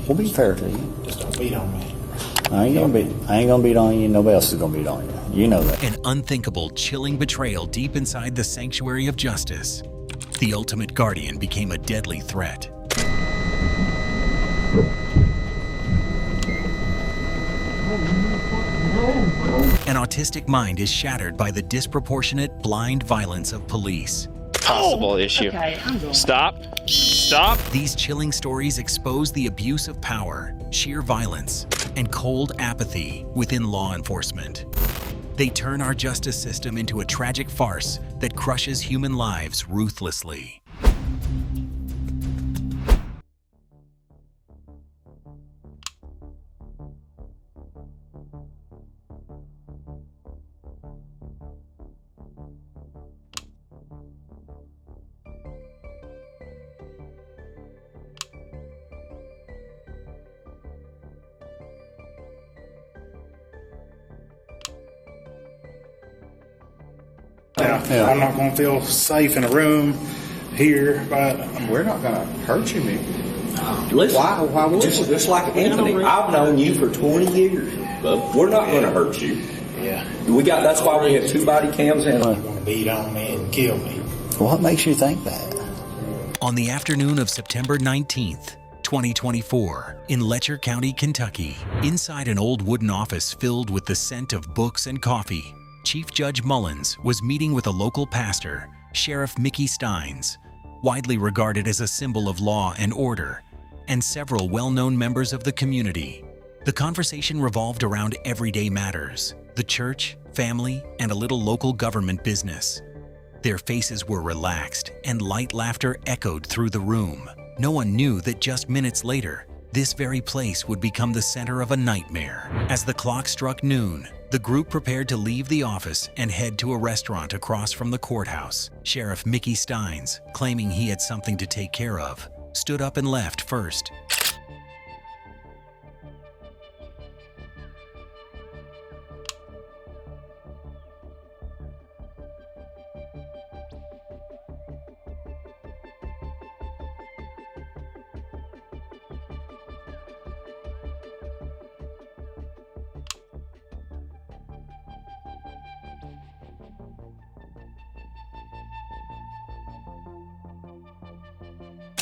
We'll be fair to you. Just don't beat on me. I ain't gonna beat on you. Nobody else is gonna beat on you. You know that. An unthinkable, chilling betrayal deep inside the sanctuary of justice. The ultimate guardian became a deadly threat. An autistic mind is shattered by the disproportionate, blind violence of police. Possible issue. Okay, I'm going. Stop. Stop. These chilling stories expose the abuse of power, sheer violence, and cold apathy within law enforcement. They turn our justice system into a tragic farce that crushes human lives ruthlessly. Yeah. I'm not going to feel safe in a room here, but We're not gonna hurt you, Mickey. Listen, Why would just, we? just like Anthony, I've known you for 20 years, bub. We're not going to hurt you. yeah, That's why we have 2 body cams in. they're going to beat on me and kill me. What makes you think that? On the afternoon of September 19th, 2024, in Letcher County, Kentucky, inside an old wooden office filled with the scent of books and coffee, Chief Judge Mullins was meeting with a local pastor, Sheriff Mickey Steins, widely regarded as a symbol of law and order, and several well-known members of the community. The conversation revolved around everyday matters, the church, family, and a little local government business. Their faces were relaxed, and light laughter echoed through the room. No one knew that just minutes later, this very place would become the center of a nightmare. As the clock struck noon, the group prepared to leave the office and head to a restaurant across from the courthouse. Sheriff Mickey Steins, claiming he had something to take care of, stood up and left first.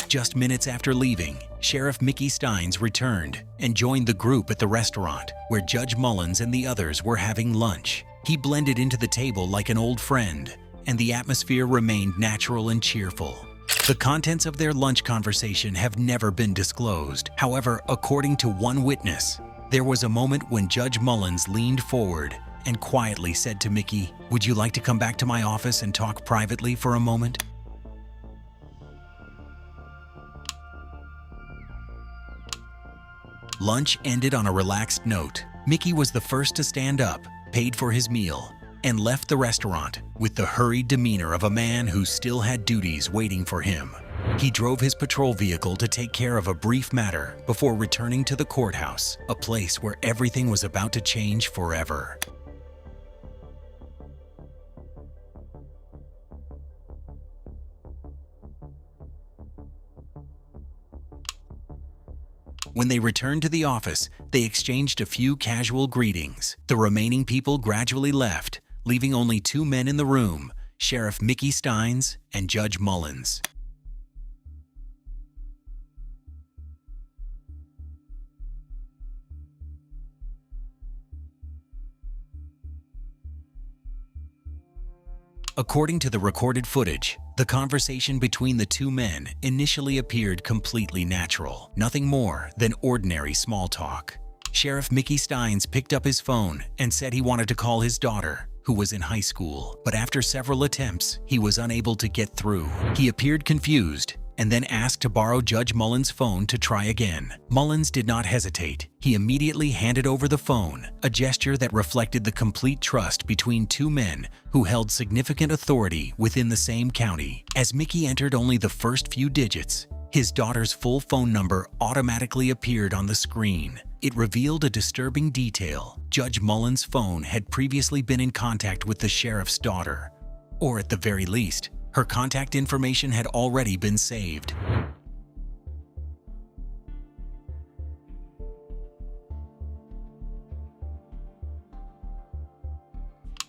Just minutes after leaving, Sheriff Mickey Steins returned and joined the group at the restaurant, where Judge Mullins and the others were having lunch. He blended into the table like an old friend, and the atmosphere remained natural and cheerful. The contents of their lunch conversation have never been disclosed. However, according to one witness, there was a moment when Judge Mullins leaned forward and quietly said to Mickey, "Would you like to come back to my office and talk privately for a moment?" Lunch ended on a relaxed note. Mickey was the first to stand up, paid for his meal, and left the restaurant with the hurried demeanor of a man who still had duties waiting for him. He drove his patrol vehicle to take care of a brief matter before returning to the courthouse, a place where everything was about to change forever. When they returned to the office, they exchanged a few casual greetings. The remaining people gradually left, leaving only 2 men in the room, Sheriff Mickey Steins and Judge Mullins. According to the recorded footage, the conversation between the 2 men initially appeared completely natural, nothing more than ordinary small talk. Sheriff Mickey Steins picked up his phone and said he wanted to call his daughter, who was in high school, but after several attempts, he was unable to get through. He appeared confused and then asked to borrow Judge Mullins' phone to try again. Mullins did not hesitate. He immediately handed over the phone, a gesture that reflected the complete trust between 2 men who held significant authority within the same county. As Mickey entered only the first few digits, his daughter's full phone number automatically appeared on the screen. It revealed a disturbing detail. Judge Mullins' phone had previously been in contact with the sheriff's daughter, or at the very least, her contact information had already been saved.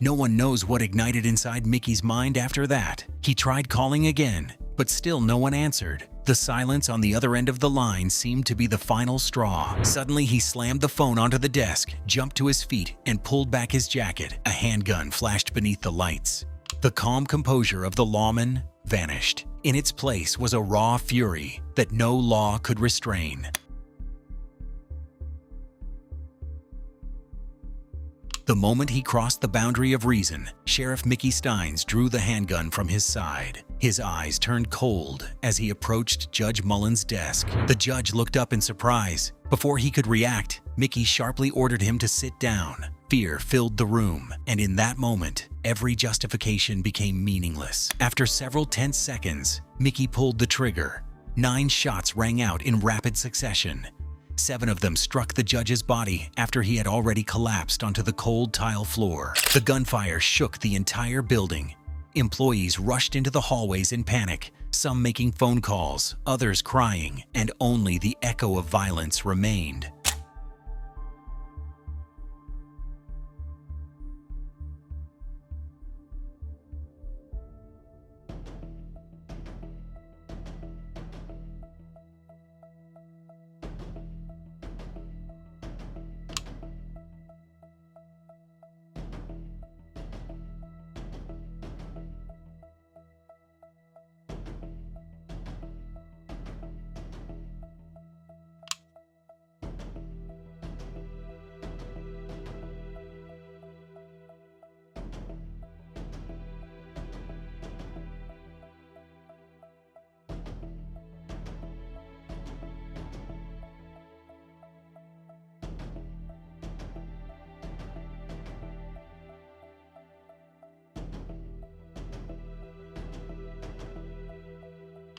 No one knows what ignited inside Mickey's mind after that. He tried calling again, but still no one answered. The silence on the other end of the line seemed to be the final straw. Suddenly, he slammed the phone onto the desk, jumped to his feet, and pulled back his jacket. A handgun flashed beneath the lights. The calm composure of the lawman vanished. In its place was a raw fury that no law could restrain. The moment he crossed the boundary of reason, Sheriff Mickey Steins drew the handgun from his side. His eyes turned cold as he approached Judge Mullen's desk. The judge looked up in surprise. Before he could react, Mickey sharply ordered him to sit down. Fear filled the room, and in that moment, every justification became meaningless. After several tense seconds, Mickey pulled the trigger. 9 shots rang out in rapid succession. 7 of them struck the judge's body after he had already collapsed onto the cold tile floor. The gunfire shook the entire building. Employees rushed into the hallways in panic, some making phone calls, others crying, and only the echo of violence remained.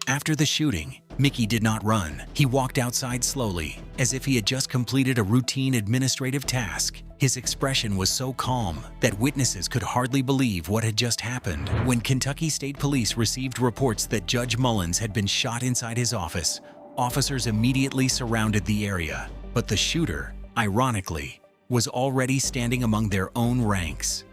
After the shooting, Mickey did not run. He walked outside slowly, as if he had just completed a routine administrative task. His expression was so calm that witnesses could hardly believe what had just happened. When Kentucky State Police received reports that Judge Mullins had been shot inside his office, officers immediately surrounded the area. But the shooter, ironically, was already standing among their own ranks.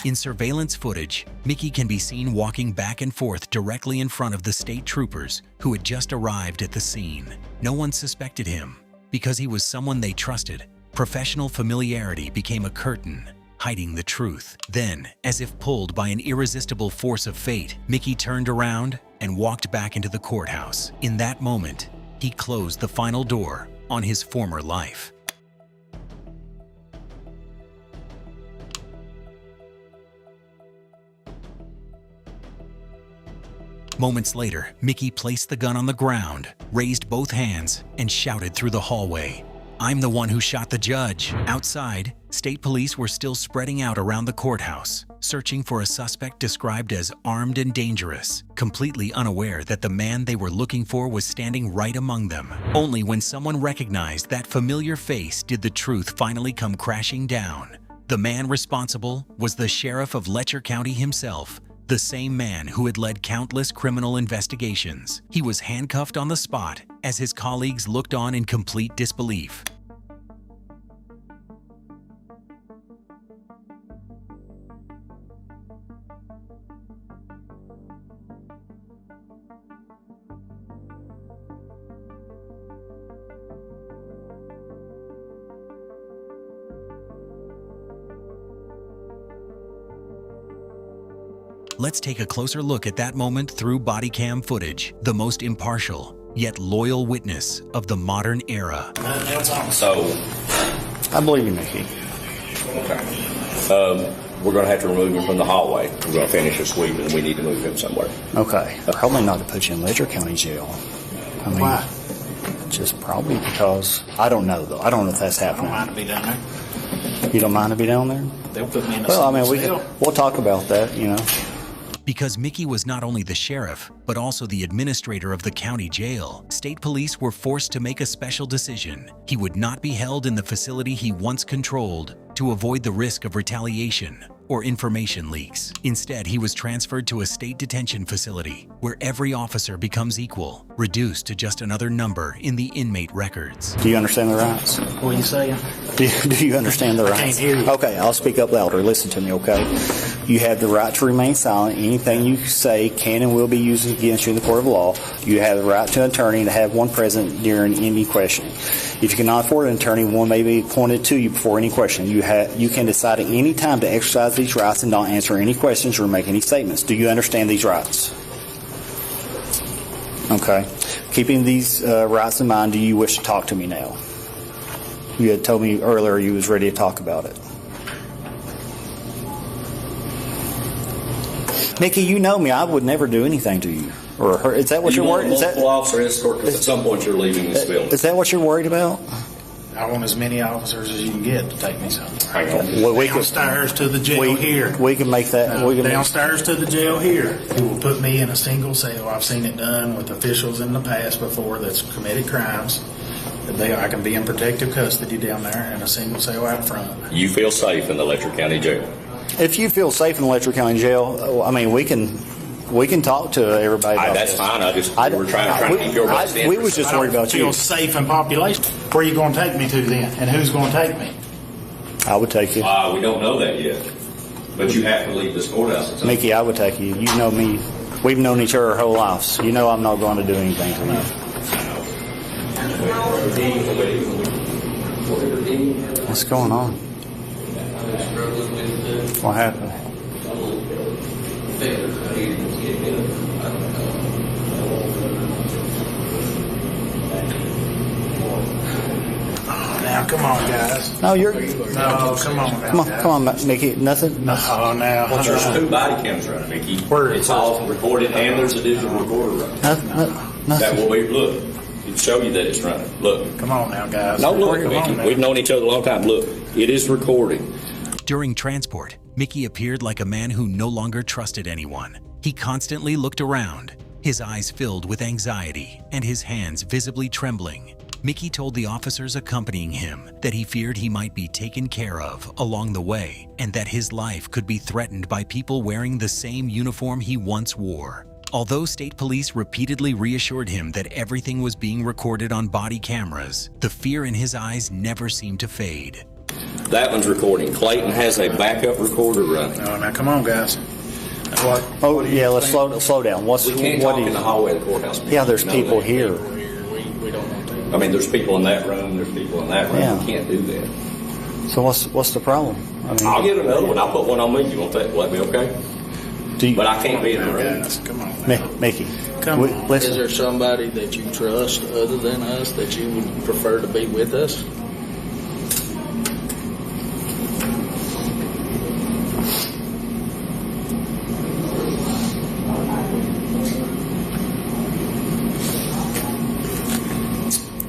In surveillance footage, Mickey can be seen walking back and forth directly in front of the state troopers who had just arrived at the scene. No one suspected him. Because he was someone they trusted, professional familiarity became a curtain, hiding the truth. Then, as if pulled by an irresistible force of fate, Mickey turned around and walked back into the courthouse. In that moment, he closed the final door on his former life. Moments later, Mickey placed the gun on the ground, raised both hands, and shouted through the hallway, "I'm the one who shot the judge." Outside, state police were still spreading out around the courthouse, searching for a suspect described as armed and dangerous, completely unaware that the man they were looking for was standing right among them. Only when someone recognized that familiar face did the truth finally come crashing down. The man responsible was the sheriff of Letcher County himself, the same man who had led countless criminal investigations. He was handcuffed on the spot as his colleagues looked on in complete disbelief. Let's take a closer look at that moment through body cam footage, the most impartial, yet loyal witness of the modern era. So, I believe you, Mickey. we're going to have to remove him from the hallway. We're going to finish a sweep, and we need to move him somewhere. Okay. Probably not to put you in Letcher County Jail. I mean, Why? just probably because, I don't know though. I don't know if that's I don't happening. mind to be down there. You don't mind to be down there? They'll put me in a Well, I mean, cell. we'll talk about that, you know. Because Mickey was not only the sheriff, but also the administrator of the county jail, state police were forced to make a special decision. He would not be held in the facility he once controlled to avoid the risk of retaliation. or information leaks. Instead, he was transferred to a state detention facility where every officer becomes equal, reduced to just another number in the inmate records. Do you understand the rights? What are you saying? Do you understand the rights? can't hear you. Okay, I'll speak up louder. Listen to me, okay? You have the right to remain silent. Anything you say can and will be used against you in the court of law. You have the right to an attorney and to have one present during any questioning. If you cannot afford an attorney, one may be appointed to you before any question. You can decide at any time to exercise these rights and not answer any questions or make any statements. Do you understand these rights? Okay. Keeping these rights in mind, do you wish to talk to me now? You had told me earlier you was ready to talk about it. Mickey, you know me. I would never do anything to you or hurt. Is that what you're worried? Is Multiple officer escort, because at some point you're leaving this building. that what you're worried about? I want as many officers as you can get to take me somewhere. Hang on. Well, we can, Downstairs to the jail here. we can make that. We can make, Downstairs to the jail here. Who will put me in a single cell. I've seen it done with officials in the past before that's committed crimes. I can be in protective custody down there in a single cell out front. You feel safe in the Letcher County Jail. if you feel safe in Letcher County Jail, I mean, we can talk to everybody about That's this. fine. We're trying to keep your best we interest. was just worried about feel you. safe in population. Where are you going to take me to then? And who's going to take me? I would take you. We don't know that yet. But you have to leave this courthouse. at some Mickey, I would take you. You know me. We've known each other our whole lives. You know I'm not going to do anything to you. What's going on? What happened? Now, come on, guys. No, you're. No, come on. Come on, Mickey. Nothing. Oh, now. There's 2 body cams running, Mickey. Where? It's all recorded, and there's a digital recorder running. That Nothing. will be, look, it'll show you that it's running. Look. Come on now, guys. No, look, Come on Mickey, now. we've known each other a long time. Look, it is recording. During transport, Mickey appeared like a man who no longer trusted anyone. He constantly looked around, his eyes filled with anxiety and his hands visibly trembling. Mickey told the officers accompanying him that he feared he might be taken care of along the way and that his life could be threatened by people wearing the same uniform he once wore. Although state police repeatedly reassured him that everything was being recorded on body cameras, the fear in his eyes never seemed to fade. That one's recording. Clayton has a backup recorder running. Oh, now, come on, guys. What? Oh yeah, let's slow down. We can't talk in the hallway of the courthouse. Yeah, there's You know people that. here. We don't want to. I mean, there's people in that room. There's people in that room. Yeah. We can't do that. So what's the problem? I mean, I'll get another one. I'll put one on me. You want that? Will that be okay? do you, But I can't be in the room. Guys, come on. Now. Mickey, Come on. Is listen. there somebody that you trust other than us that you would prefer to be with us?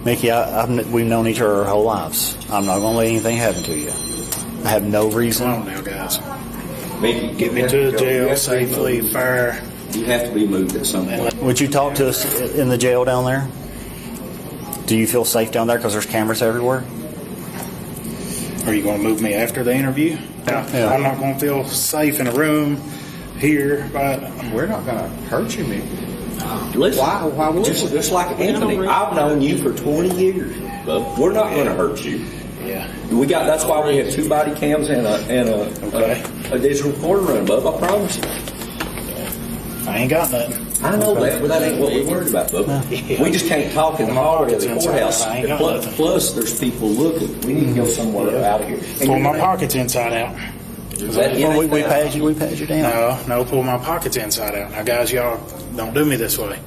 Mickey, we've known each other our whole lives. I'm not going to let anything happen to you. I have no Come reason. on now, guys. Mickey, Get me to the jail safely, fair. You have to be moved at some point. Would you talk to us in the jail down there? Do you feel safe down there because there's cameras everywhere? Are you going to move me after the interview? Yeah. I'm not going to feel safe in a room here, but We're not going to hurt you, Mickey. Listen, Why would just like Anthony, I've known you for 20 years, bub. We're not going to hurt you. yeah. That's why we have 2 body cams and a digital recorder running, bub. I promise you. I ain't got nothing. I know that, but that ain't what we're worried about, bub. We just can't talk in the hallway of the courthouse. I ain't got Plus, nothing. plus, there's people looking. We need to go somewhere out of here. And Pull you're my right. pockets inside out. Well, we paid you down. No, pull my pockets inside out. Now, guys, y'all don't do me this way.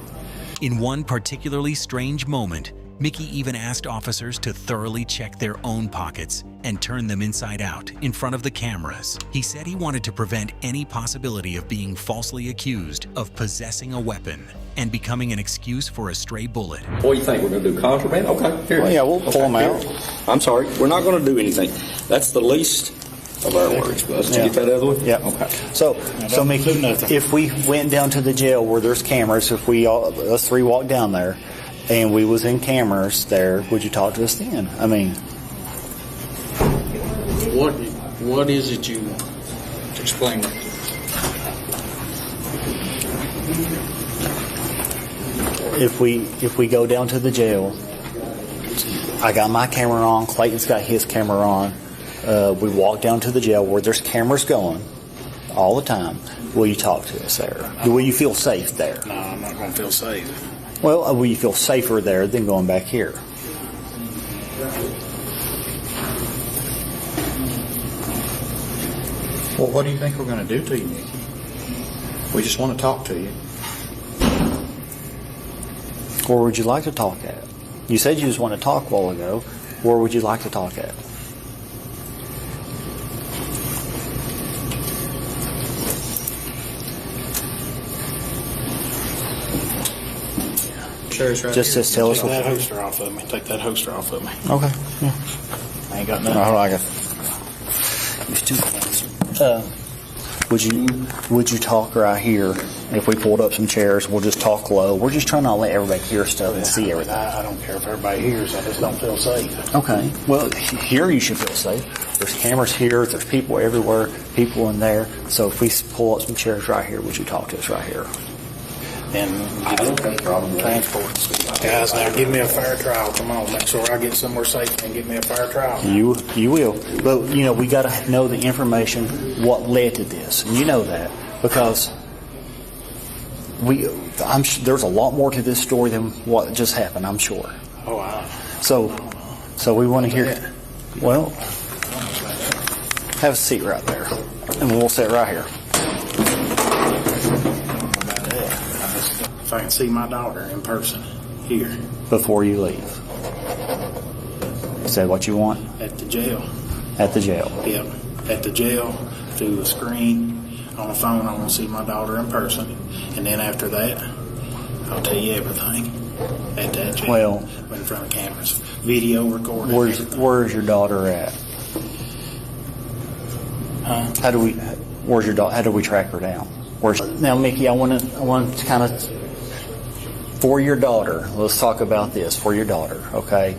In one particularly strange moment, Mickey even asked officers to thoroughly check their own pockets and turn them inside out in front of the cameras. He said he wanted to prevent any possibility of being falsely accused of possessing a weapon and becoming an excuse for a stray bullet. What do you think? We're going to do contraband? Okay, here. Well, yeah, we'll pull them out. I'm sorry. We're not going to do anything. That's the least of our worries, bud. Did you get that out of the way? Yeah. Okay. So Mickey, if we went down to the jail where there's cameras, if us 3 walked down there, and we was in cameras there, would you talk to us then? I mean, What is it you Explain it. If we go down to the jail, I got my camera on, Clayton's got his camera on. We walk down to the jail where there's cameras going all the time. Will you talk to us there? Will you feel safe there? No, I'm not going to feel safe. Well, will you feel safer there than going back here? Well, what do you think we're going to do to you, Mickey? We just want to talk to you. Where would you like to talk at? You said you just want to talk a while ago. Where would you like to talk at? Sherry's right Just here. tell us Take what- that holster off of me. Take that holster off of me. Okay. Yeah. I ain't got No, nothing. hold on, I got. There's two things. Would you talk right here? If we pulled up some chairs, we'll just talk low. We're just trying not to let everybody hear stuff and see everything. I don't care if everybody hears. I just don't feel safe. Okay. Well, here you should feel safe. There's cameras here. There's people everywhere. People in there. So if we pull up some chairs right here, would you talk to us right here? And transport. Guys, now give me a fair trial. Come on, make sure I get somewhere safe and give me a fair trial. You will. But we got to know the information. What led to this? And you know that because there's a lot more to this story than what just happened. I'm sure. Oh, wow. So we want to hear. Well, have a seat right there, and we'll sit right here. If I can see my daughter in person here Before you leave. Is that what you want? at the jail. At the jail. Yep, at the jail, through the screen, on the phone, I want to see my daughter in person. And then after that, I'll tell you everything at that jail. Well, in front of cameras, video recording. Where's your daughter at? Huh? Where's your daughter? How do we track her down? Now, Mickey, I want to kind of, for your daughter, let's talk about this, for your daughter, okay?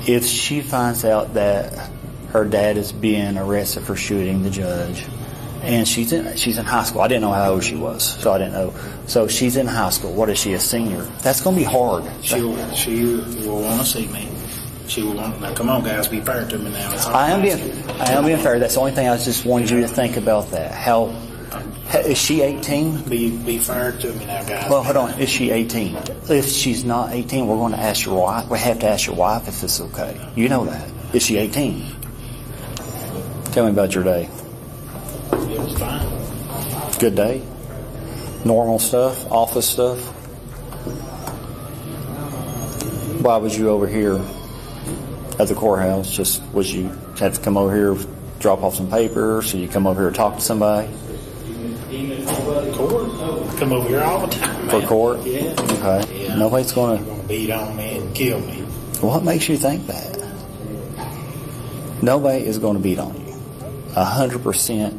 If she finds out that her dad is being arrested for shooting the judge, and she's in high school, I didn't know how old she was, so I didn't know. So she's in high school. What is she, a senior? That's going to be hard. She will want to see me. She will want. Now, come on, guys, be fair to me now. It's all I am right. being fair. That's the only thing I just wanted you to think about that. How is she 18? Be fair to me now, guys. Well, hold on. Is she 18? If she's not 18, we're going to ask your wife. We have to ask your wife if it's okay. You know that. Is she 18? Tell me about your day. It was fine. Good day? Normal stuff? Office stuff? Why was you over here at the courthouse? Was you have to come over here, drop off some papers, or you come over here to talk to somebody? Court? Come over here all the time, For man. court? Yeah. Okay. Yeah. Nobody's going to... They're going to beat on me and kill me. What makes you think that? Nobody is going to beat on you. 100%.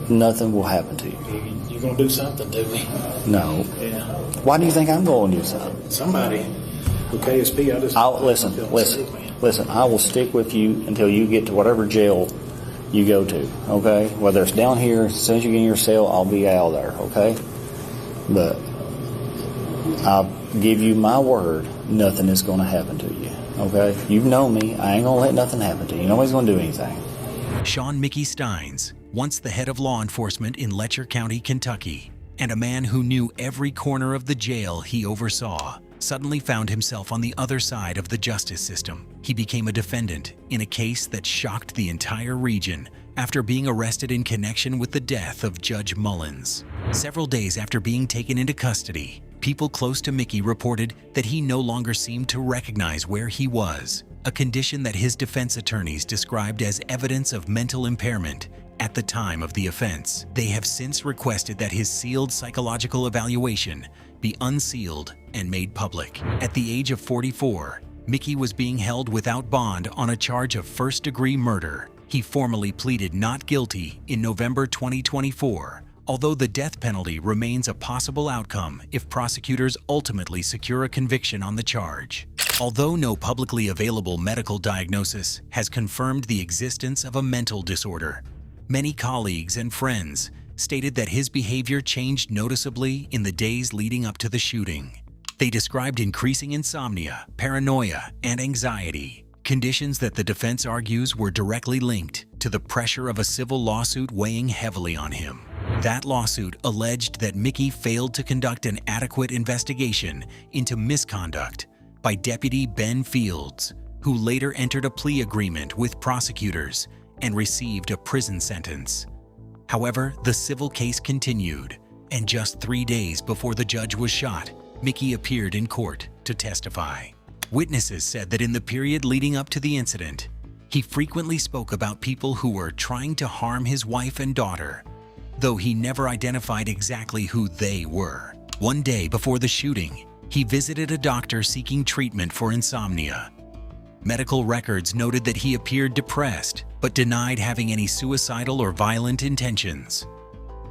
Nothing will happen to you. You going to do something to me? No. Yeah. Why do you think I'm going to do something? Somebody with KSP, I just... Listen. I will stick with you until you get to whatever jail you go to. Okay? Whether it's down here, as soon as you get in your cell, I'll be out there. Okay? But I'll give you my word, nothing is going to happen to you. Okay? You've known me. I ain't going to let nothing happen to you. Nobody's going to do anything. Sean Mickey Steins, once the head of law enforcement in Letcher County, Kentucky, and a man who knew every corner of the jail he oversaw, suddenly found himself on the other side of the justice system. He became a defendant in a case that shocked the entire region after being arrested in connection with the death of Judge Mullins. Several days after being taken into custody, people close to Mickey reported that he no longer seemed to recognize where he was, a condition that his defense attorneys described as evidence of mental impairment at the time of the offense. They have since requested that his sealed psychological evaluation be unsealed and made public. At the age of 44, Mickey was being held without bond on a charge of first-degree murder. He formally pleaded not guilty in November 2024, although the death penalty remains a possible outcome if prosecutors ultimately secure a conviction on the charge. Although no publicly available medical diagnosis has confirmed the existence of a mental disorder, Many colleagues and friends stated that his behavior changed noticeably in the days leading up to the shooting. They described increasing insomnia, paranoia, and anxiety, conditions that the defense argues were directly linked to the pressure of a civil lawsuit weighing heavily on him. That lawsuit alleged that Mickey failed to conduct an adequate investigation into misconduct by Deputy Ben Fields, who later entered a plea agreement with prosecutors and received a prison sentence. However, the civil case continued, and just 3 days before the judge was shot, Mickey appeared in court to testify. Witnesses said that in the period leading up to the incident, he frequently spoke about people who were trying to harm his wife and daughter, though he never identified exactly who they were. One day before the shooting, he visited a doctor seeking treatment for insomnia. Medical records noted that he appeared depressed, but denied having any suicidal or violent intentions.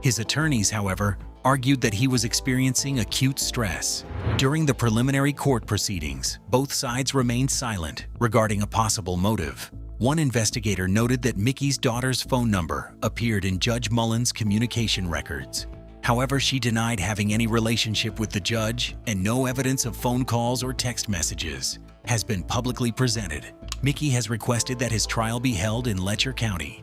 His attorneys, however, argued that he was experiencing acute stress. During the preliminary court proceedings, both sides remained silent regarding a possible motive. One investigator noted that Mickey's daughter's phone number appeared in Judge Mullen's communication records. However, she denied having any relationship with the judge, and no evidence of phone calls or text messages has been publicly presented. Mickey has requested that his trial be held in Letcher County.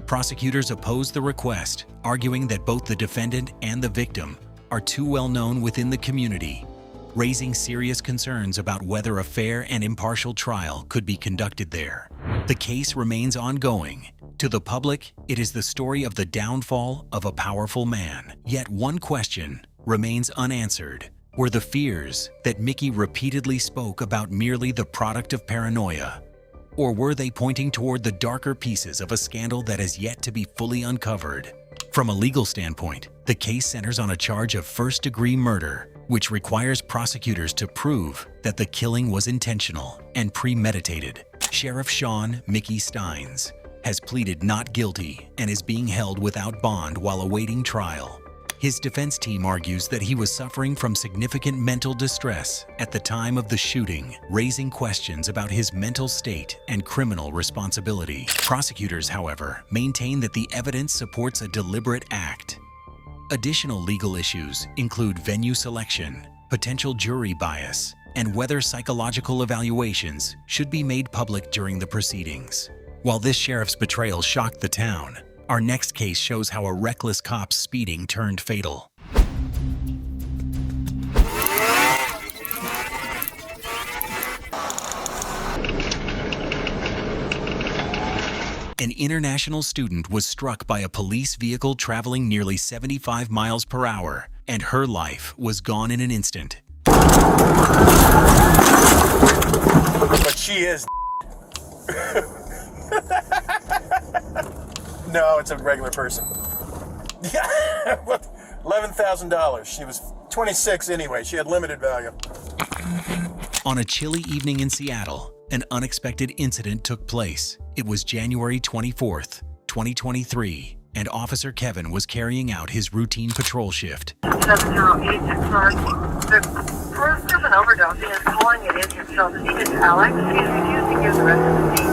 Prosecutors opposed the request, arguing that both the defendant and the victim are too well known within the community, raising serious concerns about whether a fair and impartial trial could be conducted there. The case remains ongoing. To the public, it is the story of the downfall of a powerful man. Yet one question remains unanswered. Were the fears that Mickey repeatedly spoke about merely the product of paranoia? Or were they pointing toward the darker pieces of a scandal that has yet to be fully uncovered? From a legal standpoint, the case centers on a charge of first-degree murder, which requires prosecutors to prove that the killing was intentional and premeditated. Sheriff Sean Mickey Steins has pleaded not guilty and is being held without bond while awaiting trial. His defense team argues that he was suffering from significant mental distress at the time of the shooting, raising questions about his mental state and criminal responsibility. Prosecutors, however, maintain that the evidence supports a deliberate act. Additional legal issues include venue selection, potential jury bias, and whether psychological evaluations should be made public during the proceedings. While this sheriff's betrayal shocked the town, our next case shows how a reckless cop's speeding turned fatal. An international student was struck by a police vehicle traveling nearly 75 miles per hour, and her life was gone in an instant. But she is. No, it's a regular person. Yeah, $11,000. She was 26 anyway. She had limited value. On a chilly evening in Seattle, an unexpected incident took place. It was January 24th, 2023, and Officer Kevin was carrying out his routine patrol shift. 708 Clark. The person of an overdose is calling it in himself. His name is Alex. He's refused to give the rest of the name.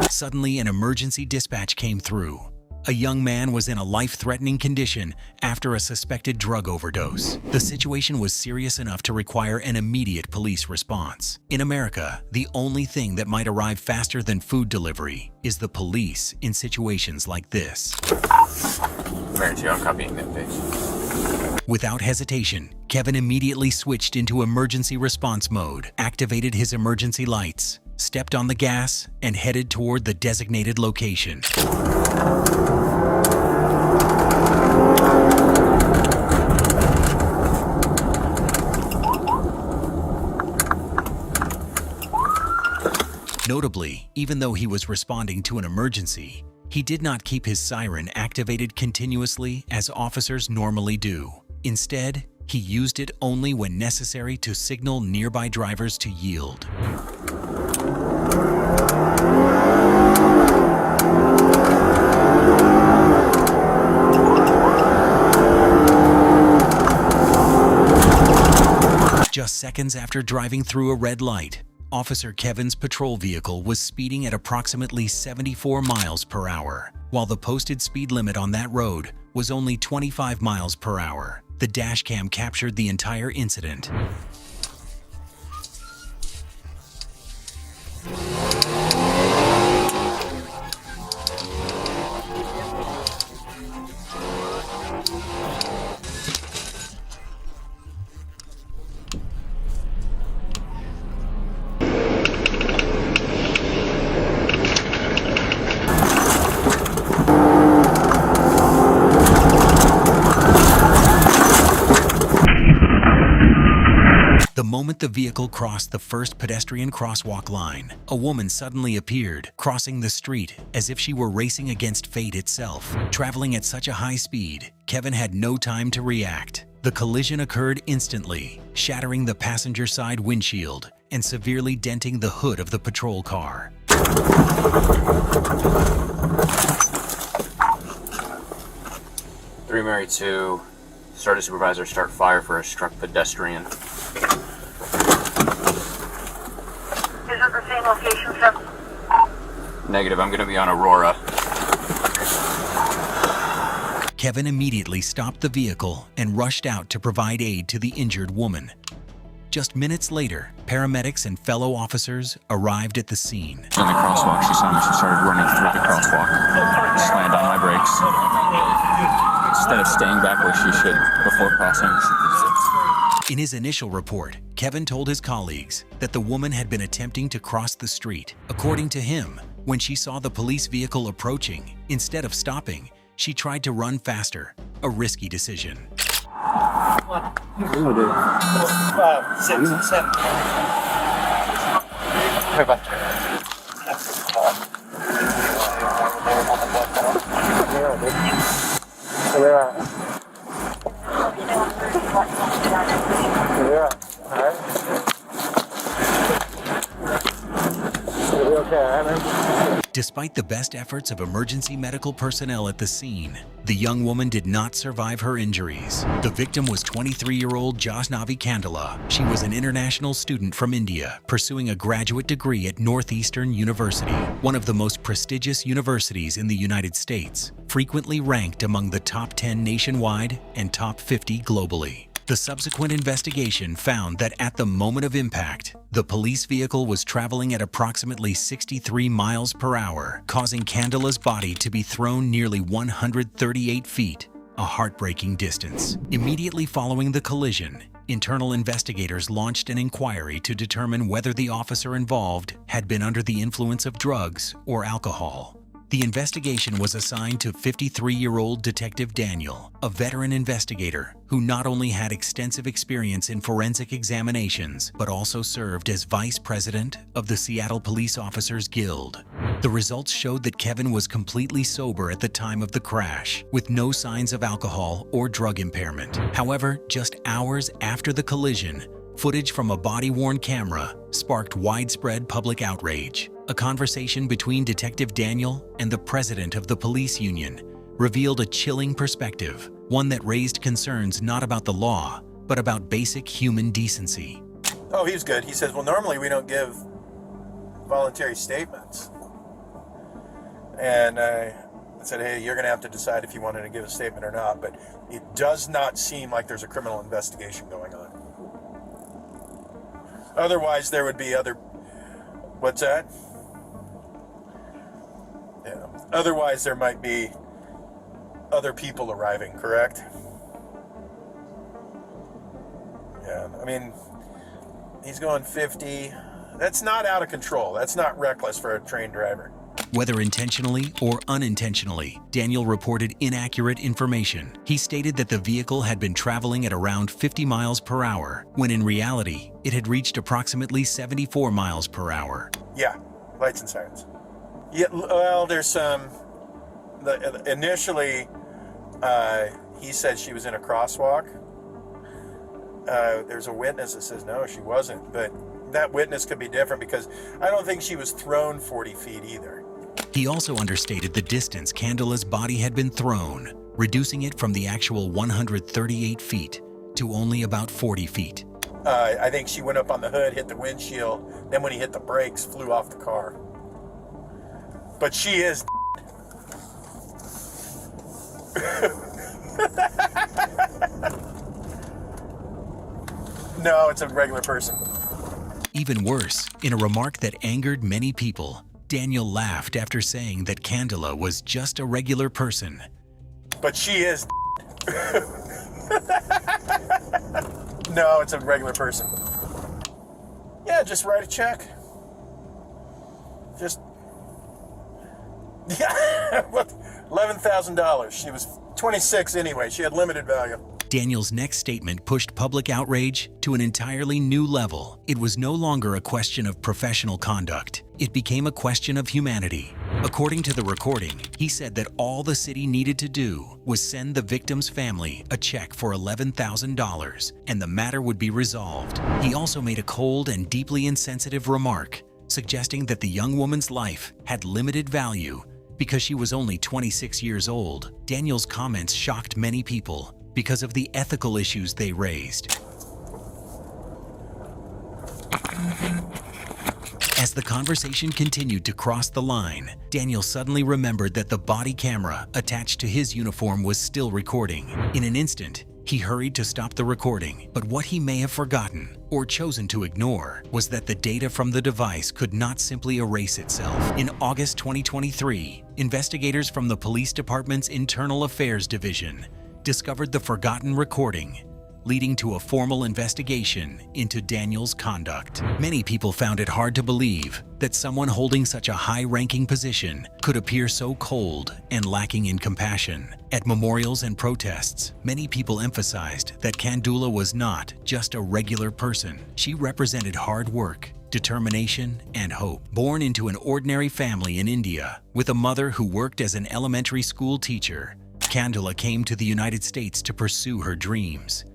Suddenly, an emergency dispatch came through. A young man was in a life-threatening condition after a suspected drug overdose. The situation was serious enough to require an immediate police response. In America, the only thing that might arrive faster than food delivery is the police in situations like this. Without hesitation, Kevin immediately switched into emergency response mode, activated his emergency lights, stepped on the gas, and headed toward the designated location. Notably, even though he was responding to an emergency, he did not keep his siren activated continuously as officers normally do. Instead, he used it only when necessary to signal nearby drivers to yield. Just seconds after driving through a red light, Officer Kevin's patrol vehicle was speeding at approximately 74 miles per hour, while the posted speed limit on that road was only 25 miles per hour. The dashcam captured the entire incident. The moment the vehicle crossed the first pedestrian crosswalk line, a woman suddenly appeared, crossing the street as if she were racing against fate itself. Traveling at such a high speed, Kevin had no time to react. The collision occurred instantly, shattering the passenger side windshield and severely denting the hood of the patrol car. 3 Mary 2, started supervisor, start fire for a struck pedestrian. Is it the same location, sir? Negative, I'm going to be on Aurora. Kevin immediately stopped the vehicle and rushed out to provide aid to the injured woman. Just minutes later, paramedics and fellow officers arrived at the scene. In the crosswalk, she saw me, she started running through the crosswalk. Slammed on my brakes. Instead of staying back where she should before crossing. In his initial report, Kevin told his colleagues that the woman had been attempting to cross the street. According to him, when she saw the police vehicle approaching, instead of stopping, she tried to run faster, a risky decision. 5, 6, 7. Despite the best efforts of emergency medical personnel at the scene, the young woman did not survive her injuries. The victim was 23-year-old Jasnavi Kandala. She was an international student from India, pursuing a graduate degree at Northeastern University, one of the most prestigious universities in the United States, frequently ranked among the top 10 nationwide and top 50 globally. The subsequent investigation found that at the moment of impact, the police vehicle was traveling at approximately 63 miles per hour, causing Kandala's body to be thrown nearly 138 feet, a heartbreaking distance. Immediately following the collision, internal investigators launched an inquiry to determine whether the officer involved had been under the influence of drugs or alcohol. The investigation was assigned to 53-year-old Detective Daniel, a veteran investigator who not only had extensive experience in forensic examinations, but also served as vice president of the Seattle Police Officers Guild. The results showed that Kevin was completely sober at the time of the crash, with no signs of alcohol or drug impairment. However, just hours after the collision, footage from a body-worn camera sparked widespread public outrage. A conversation between Detective Daniel and the president of the police union revealed a chilling perspective, one that raised concerns not about the law, but about basic human decency. Oh, he's good. He says, well, normally we don't give voluntary statements. And I said, hey, you're going to have to decide if you wanted to give a statement or not, but it does not seem like there's a criminal investigation going on. Otherwise, there would be other... What's that? Yeah. Otherwise, there might be other people arriving, correct? Yeah. I mean, he's going 50. That's not out of control. That's not reckless for a trained driver. Whether intentionally or unintentionally, Daniel reported inaccurate information. He stated that the vehicle had been traveling at around 50 miles per hour, when in reality, it had reached approximately 74 miles per hour. Yeah, lights and sirens. Yeah, well, there's some... Initially, he said she was in a crosswalk. There's a witness that says, no, she wasn't, but that witness could be different because I don't think she was thrown 40 feet either. He also understated the distance Kandala's body had been thrown, reducing it from the actual 138 feet to only about 40 feet. I think she went up on the hood, hit the windshield. Then when he hit the brakes, flew off the car. But she is No, it's a regular person. Even worse, in a remark that angered many people, Daniel laughed after saying that Candela was just a regular person. But she is No, it's a regular person. Yeah, just write a check. Just yeah, $11,000. She was 26 anyway. She had limited value. Daniel's next statement pushed public outrage to an entirely new level. It was no longer a question of professional conduct. It became a question of humanity. According to the recording, he said that all the city needed to do was send the victim's family a check for $11,000 and the matter would be resolved. He also made a cold and deeply insensitive remark, suggesting that the young woman's life had limited value because she was only 26 years old. Daniel's comments shocked many people because of the ethical issues they raised. As the conversation continued to cross the line, Daniel suddenly remembered that the body camera attached to his uniform was still recording. In an instant, he hurried to stop the recording, but what he may have forgotten or chosen to ignore was that the data from the device could not simply erase itself. In August 2023, investigators from the police department's Internal Affairs Division discovered the forgotten recording, leading to a formal investigation into Daniel's conduct. Many people found it hard to believe that someone holding such a high-ranking position could appear so cold and lacking in compassion. At memorials and protests, many people emphasized that Candula was not just a regular person. She represented hard work, determination, and hope. Born into an ordinary family in India, with a mother who worked as an elementary school teacher, Candula came to the United States to pursue her dreams.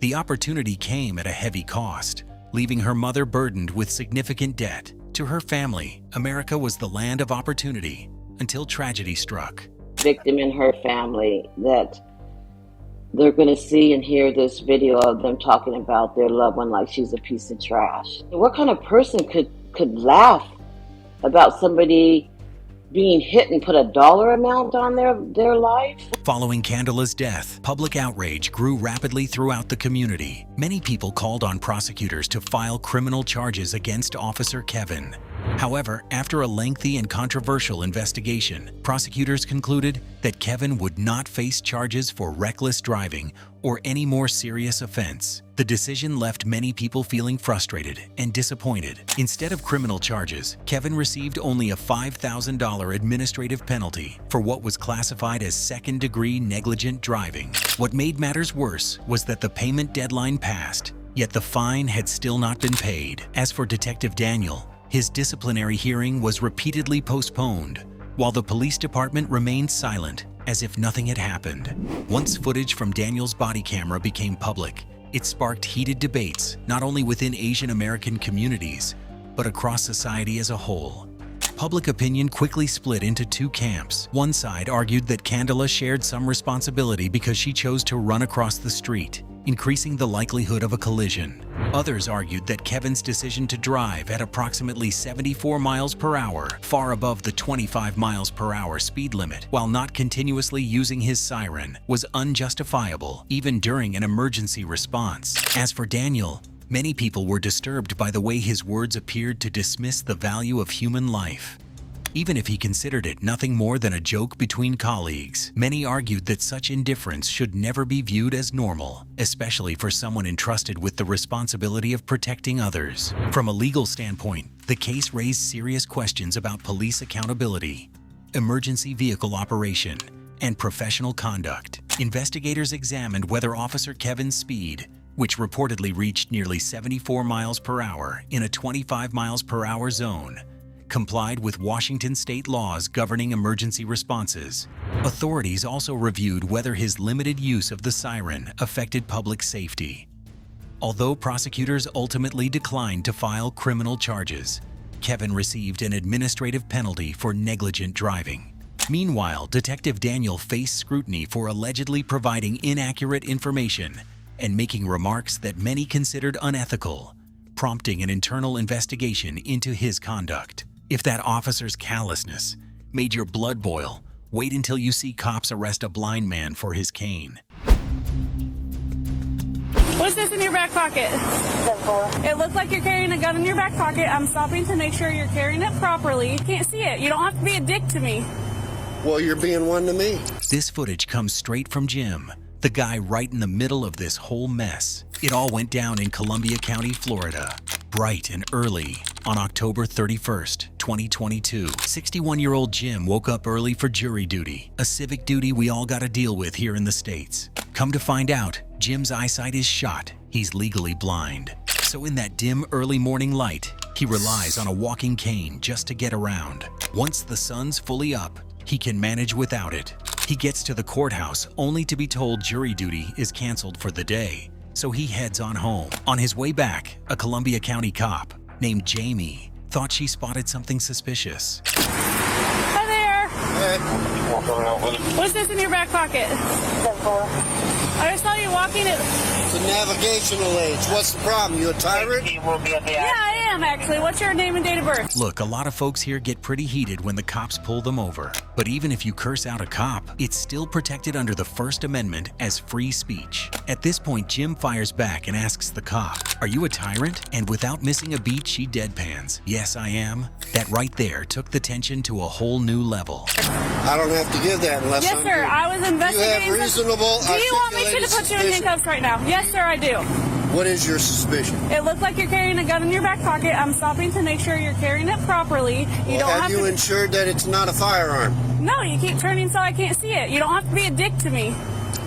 The opportunity came at a heavy cost, leaving her mother burdened with significant debt. To her family, America was the land of opportunity until tragedy struck. Victim and her family that they're going to see and hear this video of them talking about their loved one like she's a piece of trash. What kind of person could laugh about somebody being hit and put a dollar amount on their life? Following Candela's death, public outrage grew rapidly throughout the community. Many people called on prosecutors to file criminal charges against Officer Kevin. However, after a lengthy and controversial investigation, prosecutors concluded that Kevin would not face charges for reckless driving or any more serious offense. The decision left many people feeling frustrated and disappointed. Instead of criminal charges, Kevin received only a $5,000 administrative penalty for what was classified as second-degree negligent driving. What made matters worse was that the payment deadline passed, yet the fine had still not been paid. As for Detective Daniel, his disciplinary hearing was repeatedly postponed, while the police department remained silent as if nothing had happened. Once footage from Daniel's body camera became public, it sparked heated debates not only within Asian American communities, but across society as a whole. Public opinion quickly split into two camps. One side argued that Candela shared some responsibility because she chose to run across the street, increasing the likelihood of a collision. Others argued that Kevin's decision to drive at approximately 74 miles per hour, far above the 25 miles per hour speed limit, while not continuously using his siren, was unjustifiable, even during an emergency response. As for Daniel, many people were disturbed by the way his words appeared to dismiss the value of human life. Even if he considered it nothing more than a joke between colleagues, many argued that such indifference should never be viewed as normal, especially for someone entrusted with the responsibility of protecting others. From a legal standpoint, the case raised serious questions about police accountability, emergency vehicle operation, and professional conduct. Investigators examined whether Officer Kevin's speed, which reportedly reached nearly 74 miles per hour in a 25 miles per hour zone, complied with Washington state laws governing emergency responses. Authorities also reviewed whether his limited use of the siren affected public safety. Although prosecutors ultimately declined to file criminal charges, Kevin received an administrative penalty for negligent driving. Meanwhile, Detective Daniel faced scrutiny for allegedly providing inaccurate information and making remarks that many considered unethical, prompting an internal investigation into his conduct. If that officer's callousness made your blood boil, wait until you see cops arrest a blind man for his cane. What's this in your back pocket? It looks like you're carrying a gun in your back pocket. I'm stopping to make sure you're carrying it properly. You can't see it. You don't have to be a dick to me. Well, you're being one to me. This footage comes straight from Jim, the guy right in the middle of this whole mess. It all went down in Columbia County, Florida, bright and early on October 31st, 2022. 61-year-old Jim woke up early for jury duty, a civic duty we all got to deal with here in the States. Come to find out, Jim's eyesight is shot. He's legally blind. So in that dim early morning light, he relies on a walking cane just to get around. Once the sun's fully up, he can manage without it. He gets to the courthouse only to be told jury duty is canceled for the day. So he heads on home. On his way back, a Columbia County cop named Jamie thought she spotted something suspicious. Hi there. Hey. What's this in your back pocket? I just saw you walking it. It's a navigational age. What's the problem? You a tyrant? Yeah, I am actually. What's your name and date of birth? Look, a lot of folks here get pretty heated when the cops pull them over. But even if you curse out a cop, it's still protected under the First Amendment as free speech. At this point, Jim fires back and asks the cop, "Are you a tyrant?" And without missing a beat, she deadpans, "Yes, I am." That right there took the tension to a whole new level. I don't have to give that unless Yes, sir. I was investigating. You have reasonable. Do you want me to put you in handcuffs right now? Yes, sir, I do. What is your suspicion? It looks like you're carrying a gun in your back pocket. I'm stopping to make sure you're carrying it properly. You don't have you ensured that it's not a firearm? No, you keep turning so I can't see it. You don't have to be a dick to me.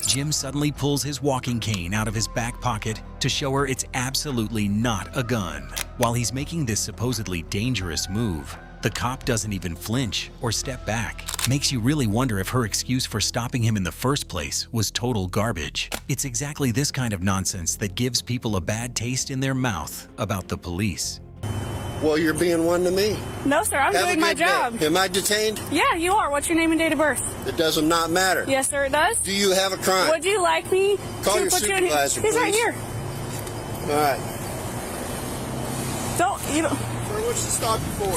Jim suddenly pulls his walking cane out of his back pocket to show her it's absolutely not a gun. While he's making this supposedly dangerous move, the cop doesn't even flinch or step back. Makes you really wonder if her excuse for stopping him in the first place was total garbage. It's exactly this kind of nonsense that gives people a bad taste in their mouth about the police. Well, you're being one to me. No, sir, I'm doing my job. Am I detained? Yeah, you are. What's your name and date of birth? It does not matter. Yes, sir, it does. Do you have a crime? Would you like me Call to your put you in here? supervisor, He's right please. here. All right. You don't. Sir, what's she stop you for?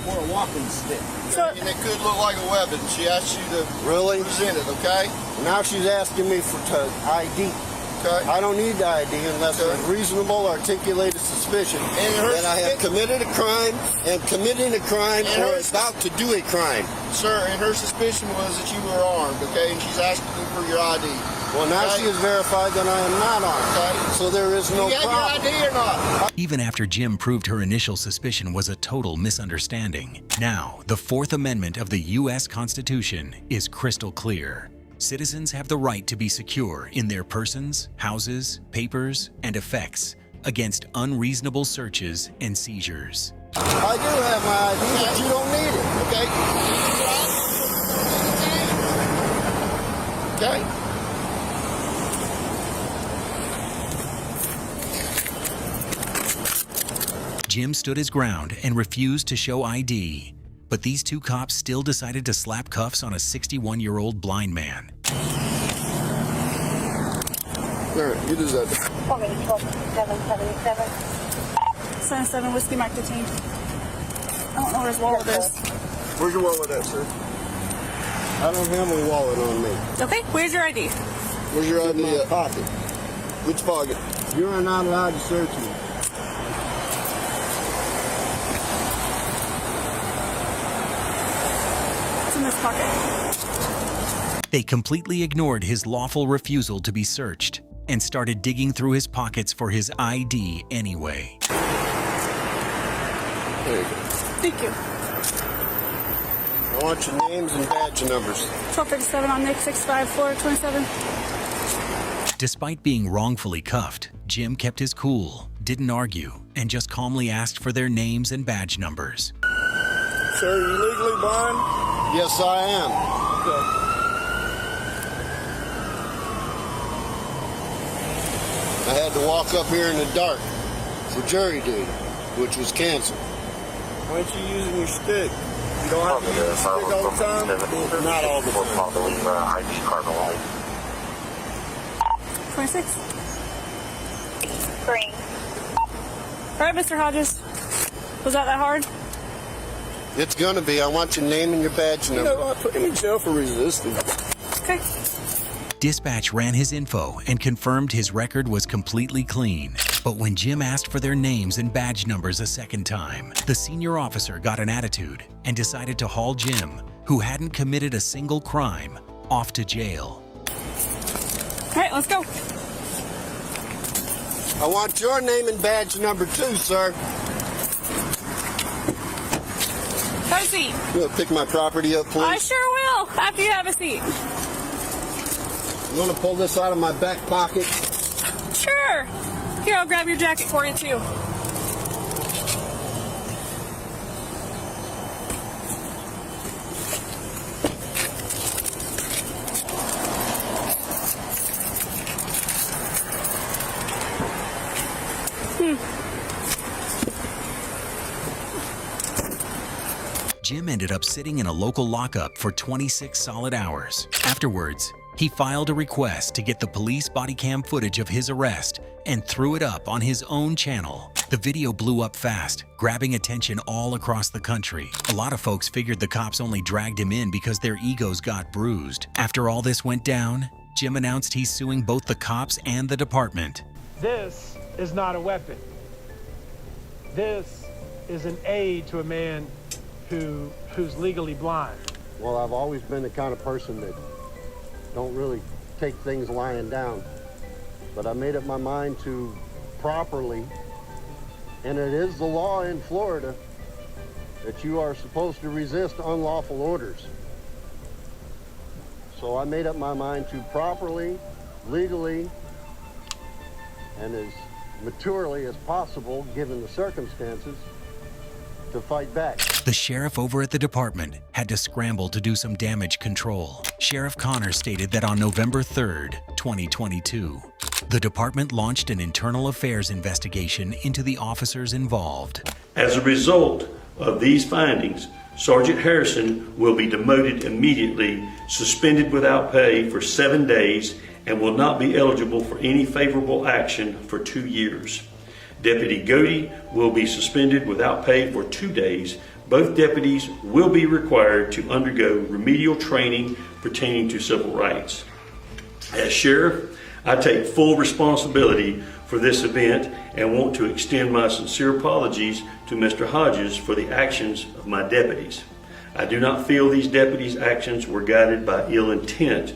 For a walking stick. So, and it could look like a weapon. She asked you to present it, okay? Now she's asking me for ID. Okay. I don't need the ID unless there's reasonable articulated suspicion that I have committed a crime and committing a crime or about to do a crime. Sir, and her suspicion was that you were armed, okay? And she's asking you for your ID. Well, now she has verified that I am not armed, okay? So there is no problem. Do you have your ID or not? Even after Jim proved her initial suspicion was a total misunderstanding, now the Fourth Amendment of the U.S. Constitution is crystal clear. Citizens have the right to be secure in their persons, houses, papers, and effects against unreasonable searches and seizures. I do have my ID, but you don't need it, okay? Okay? Jim stood his ground and refused to show ID, but these two cops still decided to slap cuffs on a 61-year-old blind man. Sir, you deserve it. 77 Whiskey Mike detained. I don't know where his wallet is. Where's your wallet at, sir? I don't have a wallet on me. Okay, where's your ID? Where's your ID at? Pocket. Which pocket? You are not allowed to search me. In this pocket. They completely ignored his lawful refusal to be searched and started digging through his pockets for his ID anyway. There you go. Thank you. I want your names and badge numbers. 1257 on Nick 65427. Despite being wrongfully cuffed, Jim kept his cool, didn't argue, and just calmly asked for their names and badge numbers. Sir, are you legally blind? Yes, I am. Okay. I had to walk up here in the dark for jury duty, which was canceled. Why aren't you using your stick? You don't have to use your stick all the time? Not all the time. 26. Green. All right, Mr. Hodges. Was that hard? It's gonna be. I want your name and your badge number. I put him in jail for resisting. Okay. Dispatch ran his info and confirmed his record was completely clean. But when Jim asked for their names and badge numbers a second time, the senior officer got an attitude and decided to haul Jim, who hadn't committed a single crime, off to jail. All right, let's go. I want your name and badge number too, sir. Have a seat. You wanna pick my property up, please? I sure will, after you have a seat. You wanna pull this out of my back pocket? Sure. Here, I'll grab your jacket for you, too. Jim ended up sitting in a local lockup for 26 solid hours. Afterwards, he filed a request to get the police body cam footage of his arrest and threw it up on his own channel. The video blew up fast, grabbing attention all across the country. A lot of folks figured the cops only dragged him in because their egos got bruised. After all this went down, Jim announced he's suing both the cops and the department. This is not a weapon. This is an aid to a man who's legally blind. Well, I've always been the kind of person that don't really take things lying down. But I made up my mind to properly, and it is the law in Florida, that you are supposed to resist unlawful orders. So I made up my mind to properly, legally, and as maturely as possible, given the circumstances, to fight back. The sheriff over at the department had to scramble to do some damage control. Sheriff Connor stated that on November 3rd, 2022, the department launched an internal affairs investigation into the officers involved. As a result of these findings, Sergeant Harrison will be demoted immediately, suspended without pay for 7 days, and will not be eligible for any favorable action for 2 years. Deputy Godey will be suspended without pay for 2 days. Both deputies will be required to undergo remedial training pertaining to civil rights. As sheriff, I take full responsibility for this event and want to extend my sincere apologies to Mr. Hodges for the actions of my deputies. I do not feel these deputies' actions were guided by ill intent,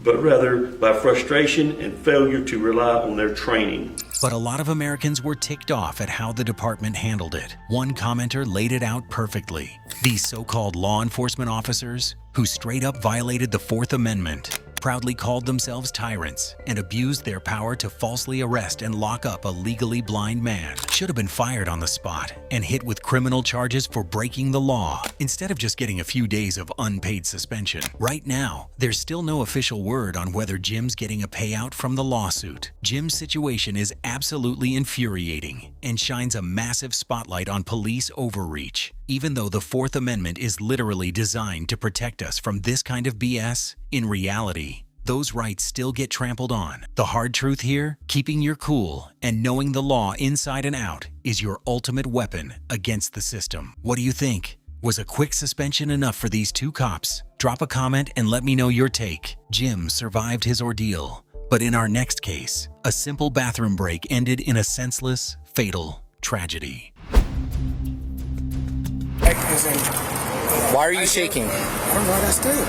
but rather by frustration and failure to rely on their training. But a lot of Americans were ticked off at how the department handled it. One commenter laid it out perfectly. These so-called law enforcement officers, who straight up violated the Fourth Amendment, proudly called themselves tyrants and abused their power to falsely arrest and lock up a legally blind man, should have been fired on the spot and hit with criminal charges for breaking the law instead of just getting a few days of unpaid suspension. Right now, there's still no official word on whether Jim's getting a payout from the lawsuit. Jim's situation is absolutely infuriating and shines a massive spotlight on police overreach. Even though the Fourth Amendment is literally designed to protect us from this kind of BS, in reality, those rights still get trampled on. The hard truth here, keeping your cool and knowing the law inside and out is your ultimate weapon against the system. What do you think? Was a quick suspension enough for these two cops? Drop a comment and let me know your take. Jim survived his ordeal, but in our next case, a simple bathroom break ended in a senseless, fatal tragedy. Why are you shaking? I don't know, that's good.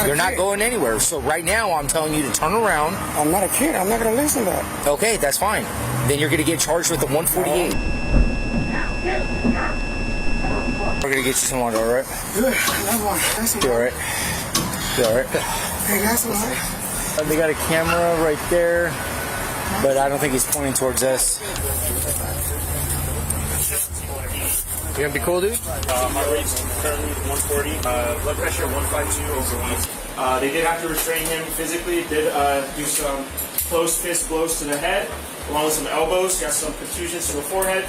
You're not going anywhere. So right now I'm telling you to turn around. I'm not a kid. I'm not going to listen to that. Okay, that's fine. Then you're going to get charged with the 148. We're going to get you some water, all right? Good. That's You all right? You all right? Hey, that's all right. They got a camera right there, but I don't think he's pointing towards us. You gonna be cool, dude? Heart rate's currently 140. Blood pressure 152/1. They did have to restrain him physically. Did do some closed fist blows to the head, along with some elbows. Got some contusions to the forehead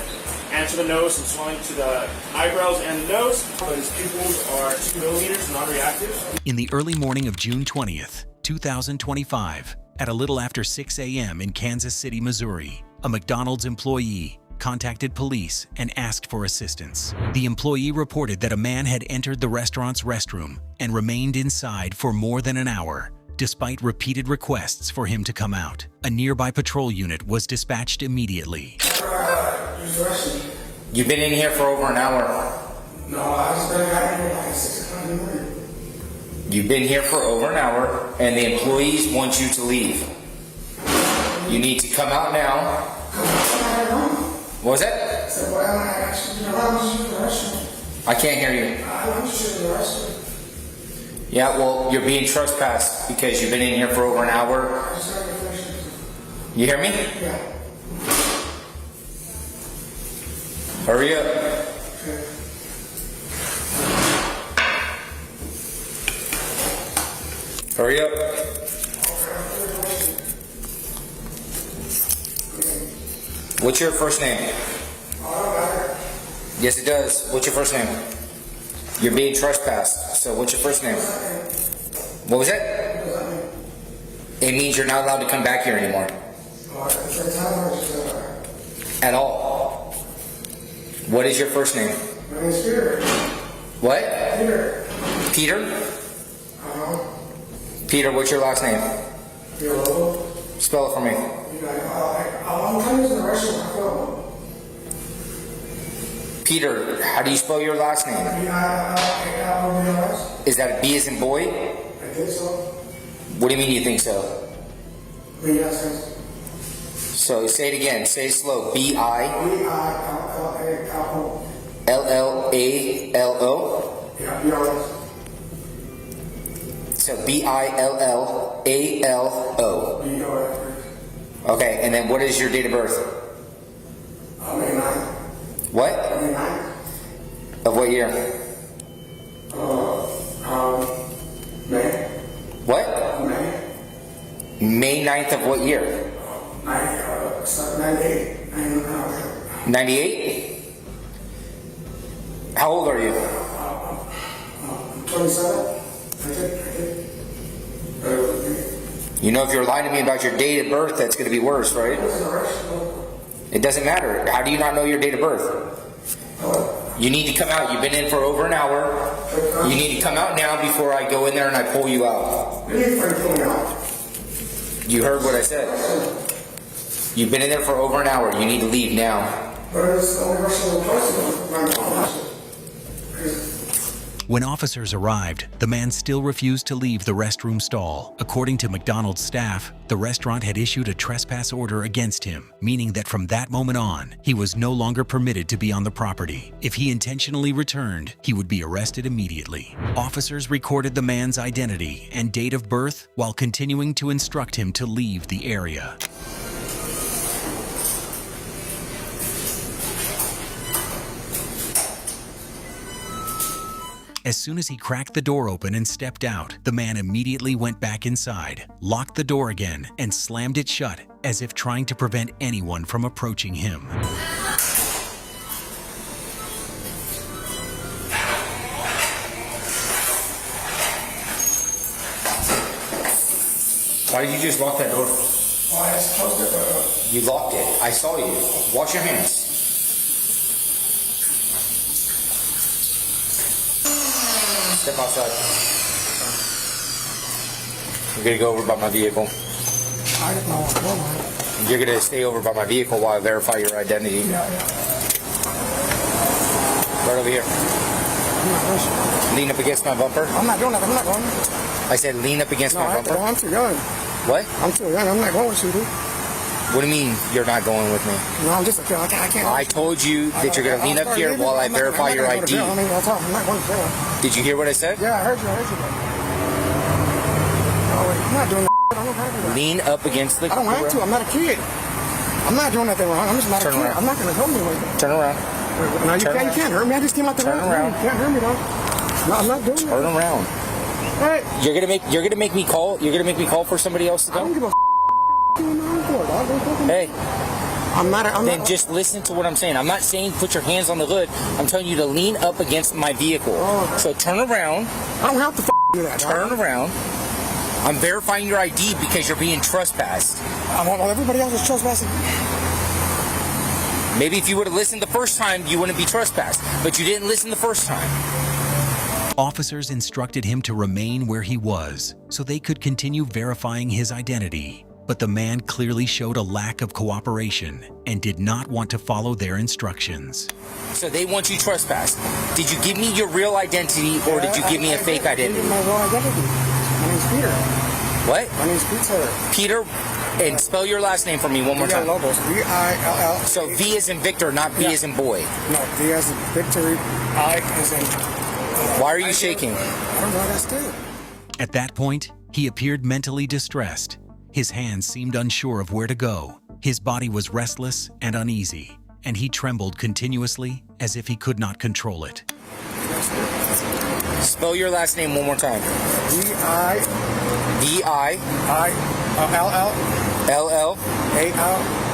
and to the nose, some swelling to the eyebrows and the nose. But his pupils are 2 millimeters, non-reactive. In the early morning of June 20th, 2025, At a little after 6 a.m. in Kansas City, Missouri, a McDonald's employee contacted police and asked for assistance. The employee reported that a man had entered the restaurant's restroom and remained inside for more than an hour, despite repeated requests for him to come out. A nearby patrol unit was dispatched immediately. You've been in here for over an hour. No, I just got here like 6 o'clock in the morning. You've been here for over an hour, and the employees want you to leave. You need to come out now. What was that? I can't hear you. Yeah, well, you're being trespassed because you've been in here for over an hour. You hear me? Yeah. Hurry up. Hurry up. What's your first name? Yes, it does. What's your first name? You're being trespassed. So what's your first name? What was that? It means you're not allowed to come back here anymore. At all. What is your first name? My name's Peter. What? Peter. Peter? Peter, what's your last name? Spell it for me. I'm coming to the restaurant. Peter, how do you spell your last name? Is that a B as in boy? I think so. What do you mean you think so? Yes. So say it again. Say it slow. B-I-L-L-A-L-O. Yeah, B-I-L-L. So B-I-L-L-A-L-O. Okay, and then what is your date of birth? May 9th. What? May 9th. Of what year? May. What? May. May 9th of what year? 98. 98? How old are you? 27. You know, if you're lying to me about your date of birth, that's going to be worse, right? It doesn't matter. How do you not know your date of birth? You need to come out. You've been in for over an hour. You need to come out now before I go in there and I pull you out. You heard what I said. You've been in there for over an hour. You need to leave now. When officers arrived, the man still refused to leave the restroom stall. According to McDonald's staff, the restaurant had issued a trespass order against him, meaning that from that moment on, he was no longer permitted to be on the property. If he intentionally returned, he would be arrested immediately. Officers recorded the man's identity and date of birth while continuing to instruct him to leave the area. As soon as he cracked the door open and stepped out, the man immediately went back inside, locked the door again, and slammed it shut, as if trying to prevent anyone from approaching him. Why did you just lock that door? I just closed it. You locked it. I saw you. Wash your hands. Step outside. You're gonna go over by my vehicle. I don't know what's going on. You're gonna stay over by my vehicle while I verify your identity. Yeah. Right over here. Lean up against my bumper. I'm not doing that. I'm not going. I said lean up against my bumper. I'm too young. What? I'm too young. I'm not going with you, dude. What do you mean you're not going with me? No, I'm just a kid. I can't. I told you that you're going to lean up here while I verify your ID. I'm not going to jail. Did you hear what I said? Yeah, I heard you. I'm not doing that. I don't have to. Lean up against the... I don't have to. I'm not a kid. I'm not doing nothing wrong. I'm just not a kid. Around. I'm not going to hurt me like that. Turn around. No, you can't hurt me. I just came out the room. Turn around. You can't hurt me, though. No, I'm not doing that. Turn around. Hey. You're gonna make me call for somebody else to come? I don't give a Hey. Then just listen to what I'm saying. I'm not saying put your hands on the hood. I'm telling you to lean up against my vehicle. Oh. So turn around. I don't have to do that. Turn around. I'm verifying your ID because you're being trespassed. Well, everybody else is trespassing. Maybe if you would have listened the first time, you wouldn't be trespassed. But you didn't listen the first time. Officers instructed him to remain where he was so they could continue verifying his identity. But the man clearly showed a lack of cooperation and did not want to follow their instructions. So they want you trespassed. Did you give me your real identity or did you give me a fake identity? My real identity. My name's Peter. What? My name's Peter. Peter, and spell your last name for me one more time. Villalobos. V-I-L-L. So V as in Victor, not B as in boy. No, V as in victory. I as in... Why are you shaking? I don't know what that's doing. At that point, he appeared mentally distressed. His hands seemed unsure of where to go. His body was restless and uneasy, and he trembled continuously as if he could not control it. Spell your last name one more time. V-I-V-I-L-L.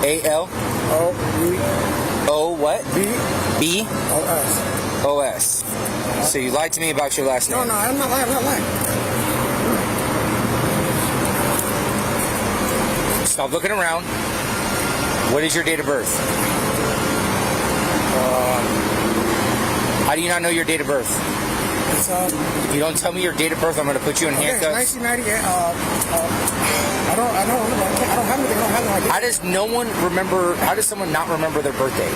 A-L. O what? B? O-S. O-S. So you lied to me about your last name. No, I'm not lying. Stop looking around. What is your date of birth? How do you not know your date of birth? It's, if you don't tell me your date of birth, I'm going to put you in handcuffs. 1998. I don't have anything. I don't have no idea. How does someone not remember their birthday?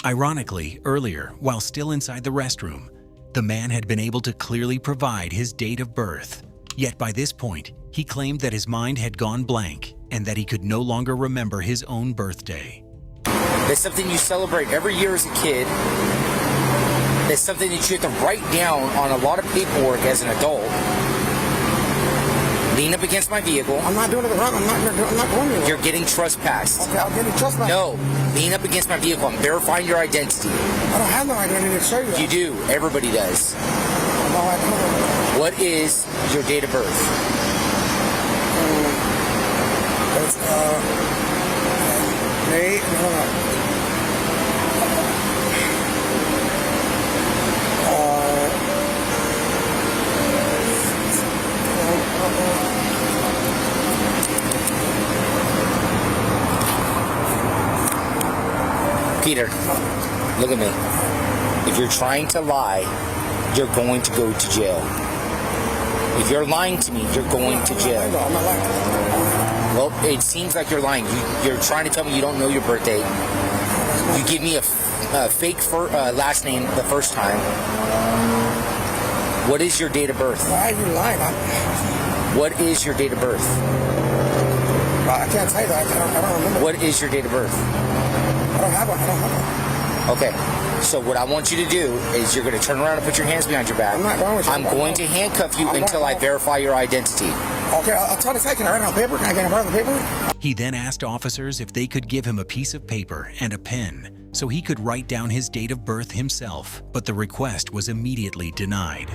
Ironically, earlier, while still inside the restroom, the man had been able to clearly provide his date of birth. Yet by this point, he claimed that his mind had gone blank and that he could no longer remember his own birthday. That's something you celebrate every year as a kid. That's something that you have to write down on a lot of paperwork as an adult. Lean up against my vehicle. I'm not doing it wrong. I'm not going anywhere. You're getting trespassed. Okay, I'm getting trespassed. No, lean up against my vehicle. I'm verifying your identity. I don't have no identity to show you that. You do. Everybody does. No, I don't. What is your date of birth? It's May. Peter, look at me. If you're trying to lie, you're going to go to jail. If you're lying to me, you're going to jail. I'm not lying. Well, it seems like you're lying. You're trying to tell me you don't know your birthday. You give me a fake last name the first time. What is your date of birth? Why are you lying? What is your date of birth? I can't say that. I don't remember. What is your date of birth? I don't have one. Okay. So what I want you to do is you're going to turn around and put your hands behind your back. I'm not going with you. I'm going to handcuff you until I verify your identity. Okay, I'll try to say, can I write it on paper? Can I get a part of the paper? He then asked officers if they could give him a piece of paper and a pen so he could write down his date of birth himself, but the request was immediately denied.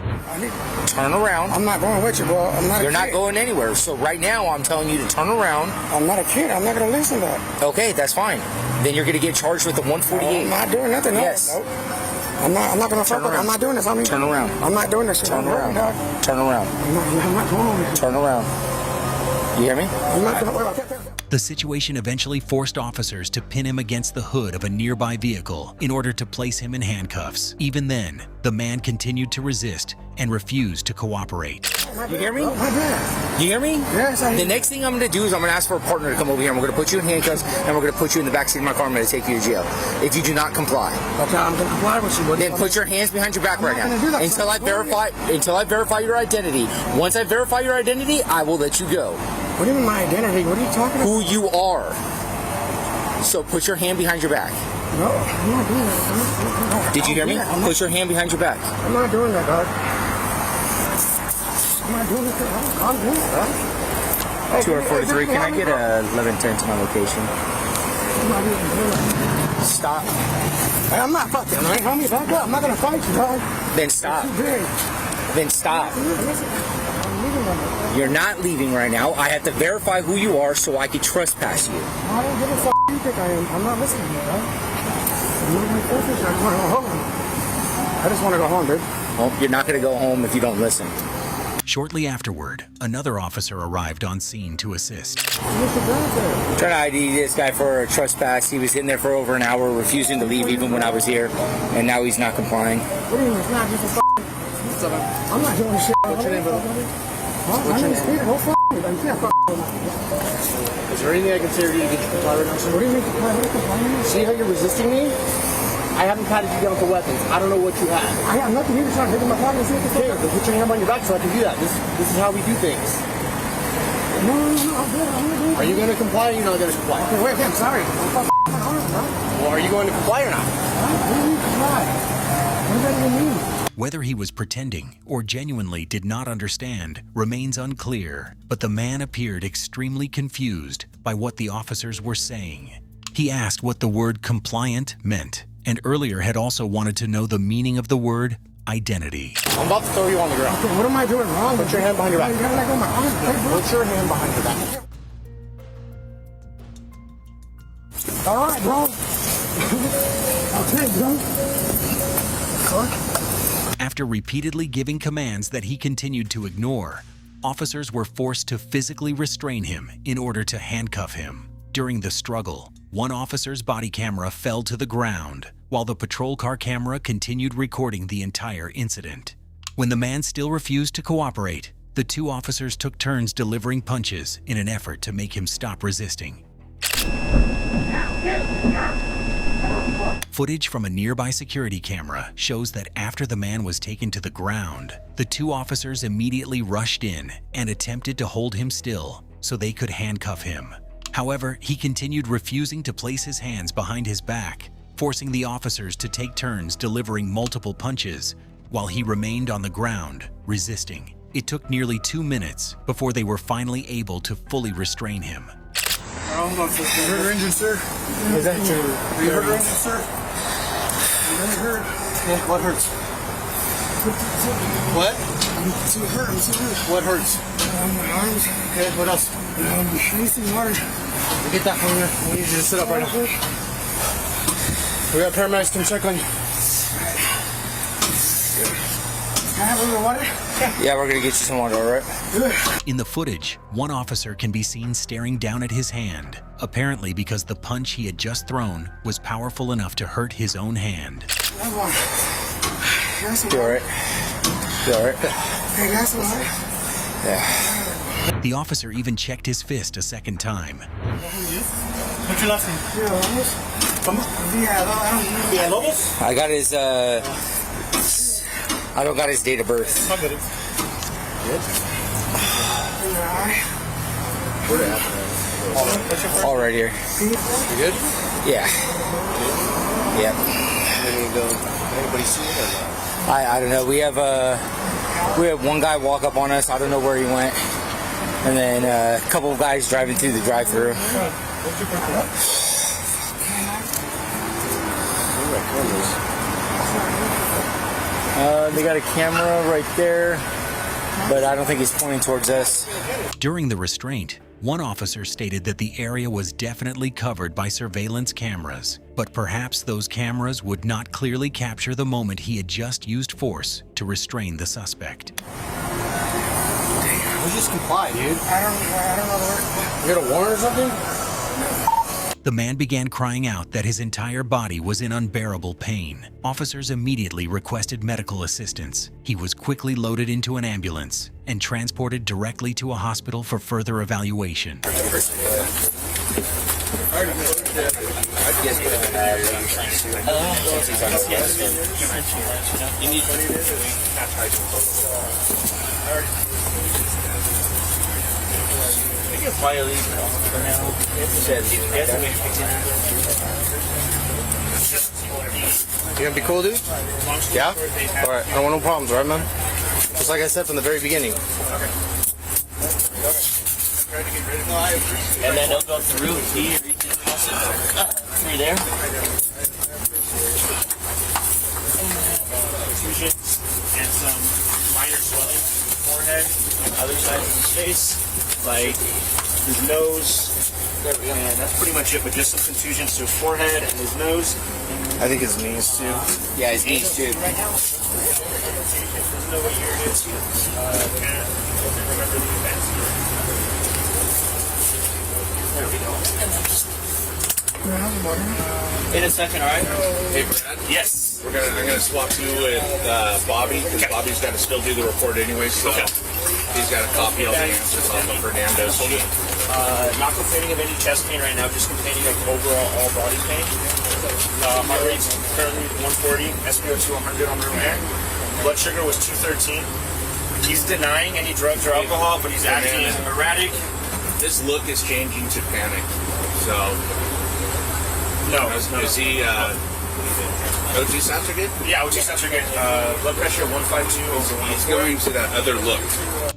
Turn around. I'm not going with you, bro. I'm not. You're not going anywhere. So right now I'm telling you to turn around. I'm not a kid. I'm not going to listen to that. Okay, that's fine. Then you're going to get charged with the 148. I'm not doing nothing. Yes. No. I'm not going to fuck with it. I'm not doing this. Turn around. I'm not doing this. Turn around. Turn around. I'm not going with it. Turn around. You hear me? I'm not going to. The situation eventually forced officers to pin him against the hood of a nearby vehicle in order to place him in handcuffs. Even then, the man continued to resist and refused to cooperate. You hear me? You hear me? Yes, I hear. The next thing I'm going to do is I'm going to ask for a partner to come over here and we're going to put you in handcuffs and we're going to put you in the backseat of my car and I'm going to take you to jail if you do not comply. Okay, I'm going to comply with you. Then put your hands behind your back right now. Do that. Until I verify your identity. Once I verify your identity, I will let you go. What do you mean my identity? What are you talking about? Who you are. So put your hand behind your back. No, I'm not doing that. Did you hear me? Put your hand behind your back. I'm not doing that, dog. I'm not doing that. I'm doing that, dog. 243, can I get a 1110 to my location? Stop. Hey, I'm not fucking, man. Homie, back up. I'm not going to fight you, dog. Then stop. You're too big. Then stop. You're not leaving right now. I have to verify who you are so I can trespass you. I don't give a fuck who you think I am. I'm not listening to you, dog. I'm not my focus. I just want to go home. I just want to go home, dude. Well, you're not going to go home if you don't listen. Shortly afterward, another officer arrived on scene to assist. Trying to ID this guy for a trespass. He was in there for over an hour, refusing to leave even when I was here, and now he's not complying. What do you mean it's not just a I'm not doing shit. What's your name, brother? What's your name? Don't fuck me, but you can't fuck with me. Is there anything I can say to you to get you compliant right now, sir? What do you mean compliant? See how you're resisting me? I haven't patted you down with the weapons. I don't know what you have. I have nothing here to try to take in my pocket and see what the fuck. Okay, then put your hand on your back so I can do that. This is how we do things. No, I'm good. I'm good. Are you going to comply or you're not going to comply? Okay, wait, I'm sorry. Well, are you going to comply or not? What do you mean comply? What does that even mean? Whether he was pretending or genuinely did not understand remains unclear, but the man appeared extremely confused by what the officers were saying. He asked what the word compliant meant, and earlier had also wanted to know the meaning of the word identity. I'm about to throw you on the ground. Okay, what am I doing wrong? Put your hand behind your back. You gotta let go of my arm. Put your hand behind your back. All right, bro. Okay, bro. After repeatedly giving commands that he continued to ignore, officers were forced to physically restrain him in order to handcuff him. During the struggle, one officer's body camera fell to the ground, while the patrol car camera continued recording the entire incident. When the man still refused to cooperate, the two officers took turns delivering punches in an effort to make him stop resisting. Footage from a nearby security camera shows that after the man was taken to the ground, the two officers immediately rushed in and attempted to hold him still so they could handcuff him. However, he continued refusing to place his hands behind his back, forcing the officers to take turns delivering multiple punches while he remained on the ground, resisting. It took nearly 2 minutes before they were finally able to fully restrain him. You hurt your engine, sir? Is that true? You hurt your engine, sir? You hurt? Yeah, what hurts? What? I'm too hurt. What hurts? My arms. Okay, what else? Chasing water. Get that from here. I need you to sit up right now. We got paramedics come check on you. Can I have a little water? Yeah, we're gonna get you some water, all right? In the footage, one officer can be seen staring down at his hand, apparently because the punch he had just thrown was powerful enough to hurt his own hand. You all right? You all right? Hey, that's all right. Yeah. The officer even checked his fist a second time. What's your last name? Come on. Villalobos? I got his, I don't got his date of birth. How good? Good? All right here. You good? Yeah. Yep. Anybody see it or not? I don't know. We have one guy walk up on us. I don't know where he went. And then a couple of guys driving through the drive-thru. They got a camera right there, but I don't think he's pointing towards us. During the restraint, one officer stated that the area was definitely covered by surveillance cameras, but perhaps those cameras would not clearly capture the moment he had just used force to restrain the suspect. We just comply, dude. I don't know the word. You got a warrant or something? The man began crying out that his entire body was in unbearable pain. Officers immediately requested medical assistance. He was quickly loaded into an ambulance and transported directly to a hospital for further evaluation. You can probably leave for now. You gonna be cool, dude? Yeah? Alright, I don't want no problems, alright, man? Just like I said from the very beginning. And then they'll go through here. Through there. Contusions and some minor swelling forehead, on other sides of his face, like his nose, And that's pretty much it, but just some contusions to his forehead and his nose. I think his knees too. Yeah, his knees too. Right now, there's no way you're going to remember the events. There we go. In a second, all right? Hey, Brad. Yes. I'm gonna swap you with Bobby, because Bobby's got to still do the report anyway. So he's got a copy of the answers on the Fernandez sheet. Not complaining of any chest pain right now, just complaining of overall all body pain. Heart rate's currently 140, SpO2 100 on room air. Blood sugar was 213. He's denying any drugs or alcohol, but he's acting erratic. His look is changing to panic. So, no. Is he, OG sounds are good? Yeah, OG sounds are good. Blood pressure 152 over 104. He's going to that other look.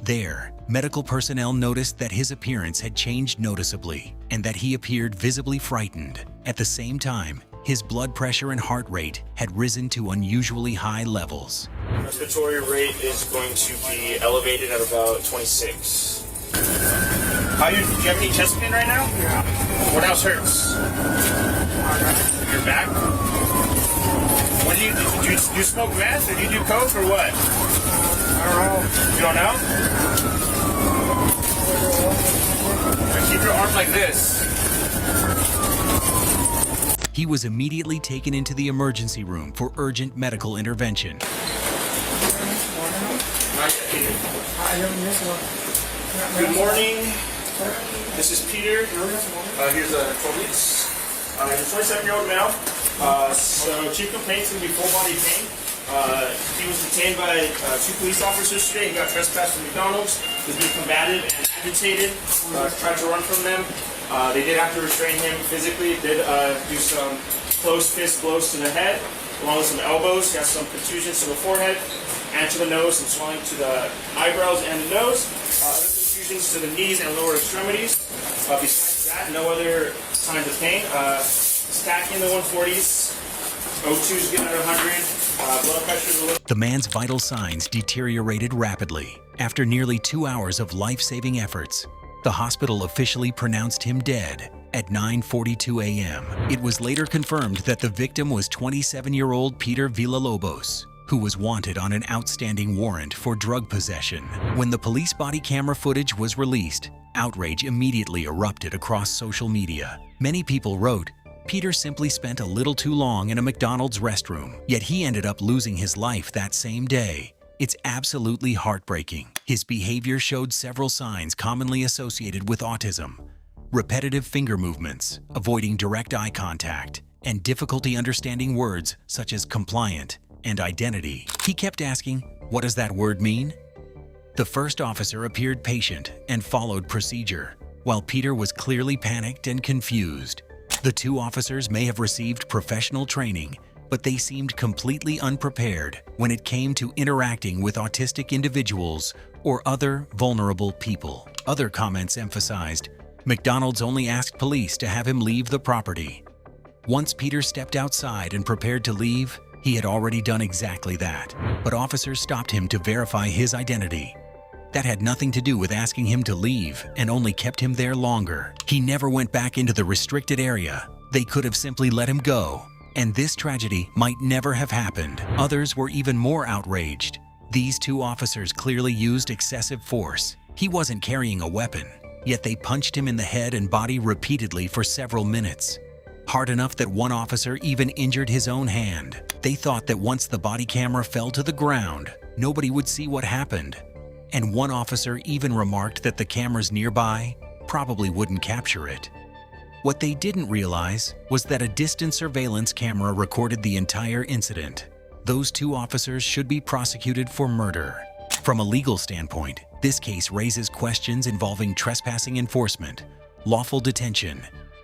There, medical personnel noticed that his appearance had changed noticeably and that he appeared visibly frightened. At the same time, his blood pressure and heart rate had risen to unusually high levels. Respiratory rate is going to be elevated at about 26. Do you have any chest pain right now? Yeah. What else hurts? Your back? What do you smoke meth or do you do coke or what? I don't know. You don't know? Keep your arm like this. He was immediately taken into the emergency room for urgent medical intervention. Good morning. This is Peter. Here's police. He's a 27-year-old male. So chief complaint's going to be full body pain. He was detained by 2 police officers today. He got trespassed from McDonald's. He's been combative and agitated. Tried to run from them. They did have to restrain him physically. Did do some closed fist blows to the head, along with some elbows. He has some contusions to the forehead and to the nose, and swelling to the eyebrows and the nose. Other contusions to the knees and lower extremities. Besides that, no other signs of pain. Stacking the 140s. O2's getting at 100. Blood pressure's a little. The man's vital signs deteriorated rapidly. After nearly 2 hours of life-saving efforts, the hospital officially pronounced him dead at 9:42 a.m. It was later confirmed that the victim was 27-year-old Peter Villalobos, who was wanted on an outstanding warrant for drug possession. When the police body camera footage was released, outrage immediately erupted across social media. Many people wrote, Peter simply spent a little too long in a McDonald's restroom, yet he ended up losing his life that same day. It's absolutely heartbreaking. His behavior showed several signs commonly associated with autism: repetitive finger movements, avoiding direct eye contact, and difficulty understanding words such as compliant and identity. He kept asking, "What does that word mean?" The first officer appeared patient and followed procedure, while Peter was clearly panicked and confused. The 2 officers may have received professional training, but they seemed completely unprepared when it came to interacting with autistic individuals or other vulnerable people. Other comments emphasized, McDonald's only asked police to have him leave the property. Once Peter stepped outside and prepared to leave, he had already done exactly that, but officers stopped him to verify his identity. That had nothing to do with asking him to leave and only kept him there longer. He never went back into the restricted area. They could have simply let him go, and this tragedy might never have happened. Others were even more outraged. These 2 officers clearly used excessive force. He wasn't carrying a weapon, yet they punched him in the head and body repeatedly for several minutes. Hard enough that one officer even injured his own hand. They thought that once the body camera fell to the ground, nobody would see what happened. And one officer even remarked that the cameras nearby probably wouldn't capture it. What they didn't realize was that a distant surveillance camera recorded the entire incident. Those 2 officers should be prosecuted for murder. From a legal standpoint, this case raises questions involving trespassing enforcement, lawful detention,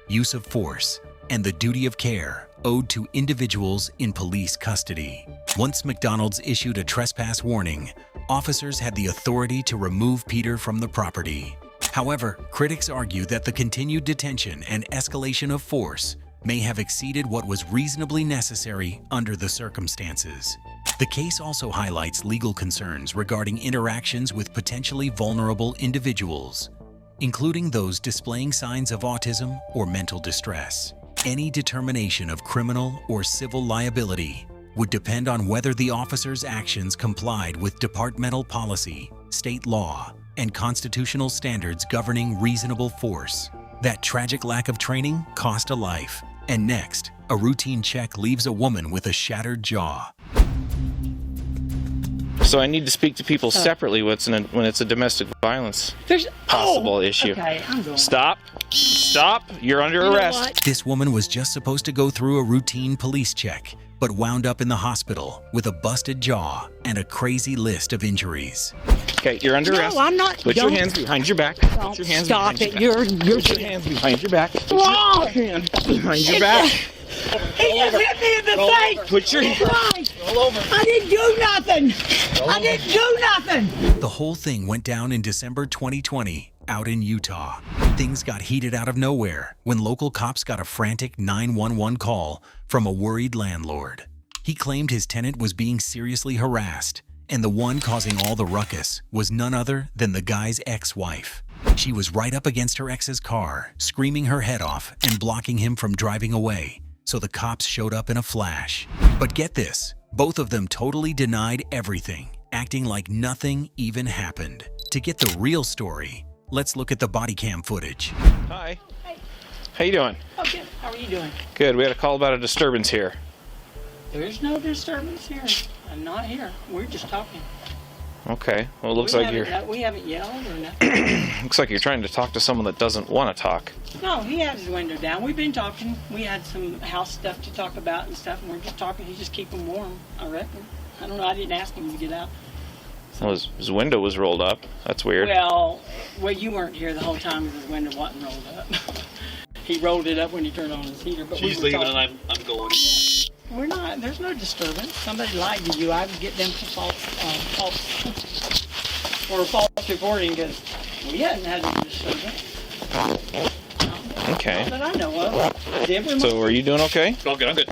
use of force, and the duty of care owed to individuals in police custody. Once McDonald's issued a trespass warning, officers had the authority to remove Peter from the property. However, critics argue that the continued detention and escalation of force may have exceeded what was reasonably necessary under the circumstances. The case also highlights legal concerns regarding interactions with potentially vulnerable individuals. including those displaying signs of autism or mental distress. Any determination of criminal or civil liability would depend on whether the officer's actions complied with departmental policy, state law, and constitutional standards governing reasonable force. That tragic lack of training cost a life. And next, a routine check leaves a woman with a shattered jaw. So I need to speak to people separately when it's a domestic violence possible issue. Okay, I'm going. Stop. Stop. You're under arrest. This woman was just supposed to go through a routine police check, but wound up in the hospital with a busted jaw and a crazy list of injuries. Okay, you're under arrest. No, I'm not. Put your hands behind your back. Put your hands Stop behind it. your back. You're Put your hands behind your back. Put wrong. your hand behind your back. He just hit me in the face. Put your Roll over. I didn't do nothing. I didn't do nothing. The whole thing went down in December 2020 out in Utah. Things got heated out of nowhere when local cops got a frantic 911 call from a worried landlord. He claimed his tenant was being seriously harassed, and the one causing all the ruckus was none other than the guy's ex-wife. She was right up against her ex's car, screaming her head off and blocking him from driving away, so the cops showed up in a flash. But get this, both of them totally denied everything, acting like nothing even happened. To get the real story, let's look at the body cam footage. Hi. How you doing? Oh, good. How are you doing? Good. We had a call about a disturbance here. There's no disturbance here. I'm not here. We're just talking. Okay. Well, it looks like you're. We haven't yelled or nothing. Looks like you're trying to talk to someone that doesn't want to talk. No, he had his window down. We've been talking. We had some house stuff to talk about and stuff, and we're just talking. He just keep him warm, I reckon. I don't know. I didn't ask him to get out. Well, his window was rolled up. That's weird. Well, you weren't here the whole time because his window wasn't rolled up. He rolled it up when he turned on his heater. But She's leaving and I'm going. We're not. There's no disturbance. Somebody lied to you. I would get them to false reporting because we hadn't had any disturbance. Okay. That I know of. So, are you doing okay? Oh, good. I'm good.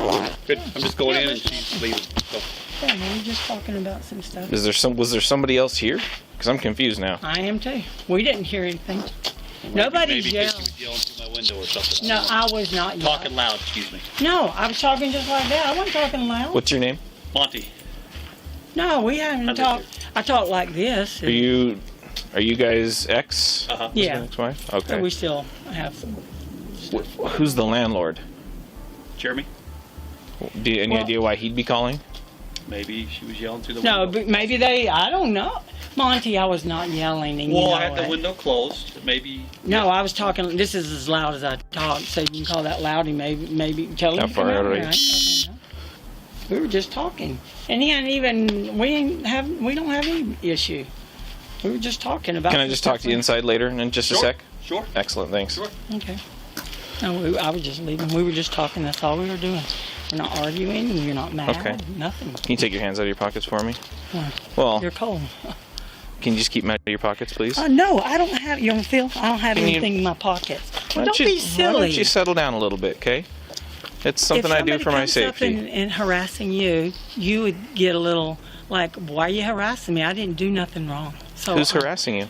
Good. I'm just going in and she's leaving. So. Yeah, we were just talking about some stuff. Was there somebody else here? Because I'm confused now. I am too. We didn't hear anything. Nobody's Maybe yelling. she was yelling through my window or something. No, I was not yelling. Talking loud, excuse me. No, I was talking just like that. I wasn't talking loud. What's your name? Monty. No, we haven't talked. I talk like this. Are you guys ex? Yeah. Ex-wife? Okay. So we still have some. Who's the landlord? Jeremy. Any idea why he'd be calling? Maybe she was yelling through the No, window. but maybe I don't know. Monty, I was not yelling. And Well, I had the window closed. Maybe. No, I was talking. This is as loud as I talk, so you can call that loud. Maybe tell him. How far out are you? We were just talking, and he hadn't even. We don't have any issue. We were just talking about. Can I just talk to you inside later in just a sec? Sure. Excellent. Thanks. Sure. Okay. No, I was just leaving. We were just talking. That's all we were doing. We're not arguing. You're not mad. Okay. Nothing. Can you take your hands out of your pockets for me? Why? Well. You're cold. Can you just keep them out of your pockets, please? No, I don't have. You don't feel? I don't have Can you- anything in my pockets. Well, Why don't be Why silly. don't you settle down a little bit, okay? It's something I do for my safety. If somebody comes up and harassing you, you would get a little like, why are you harassing me? I didn't do nothing wrong. So Who's harassing you?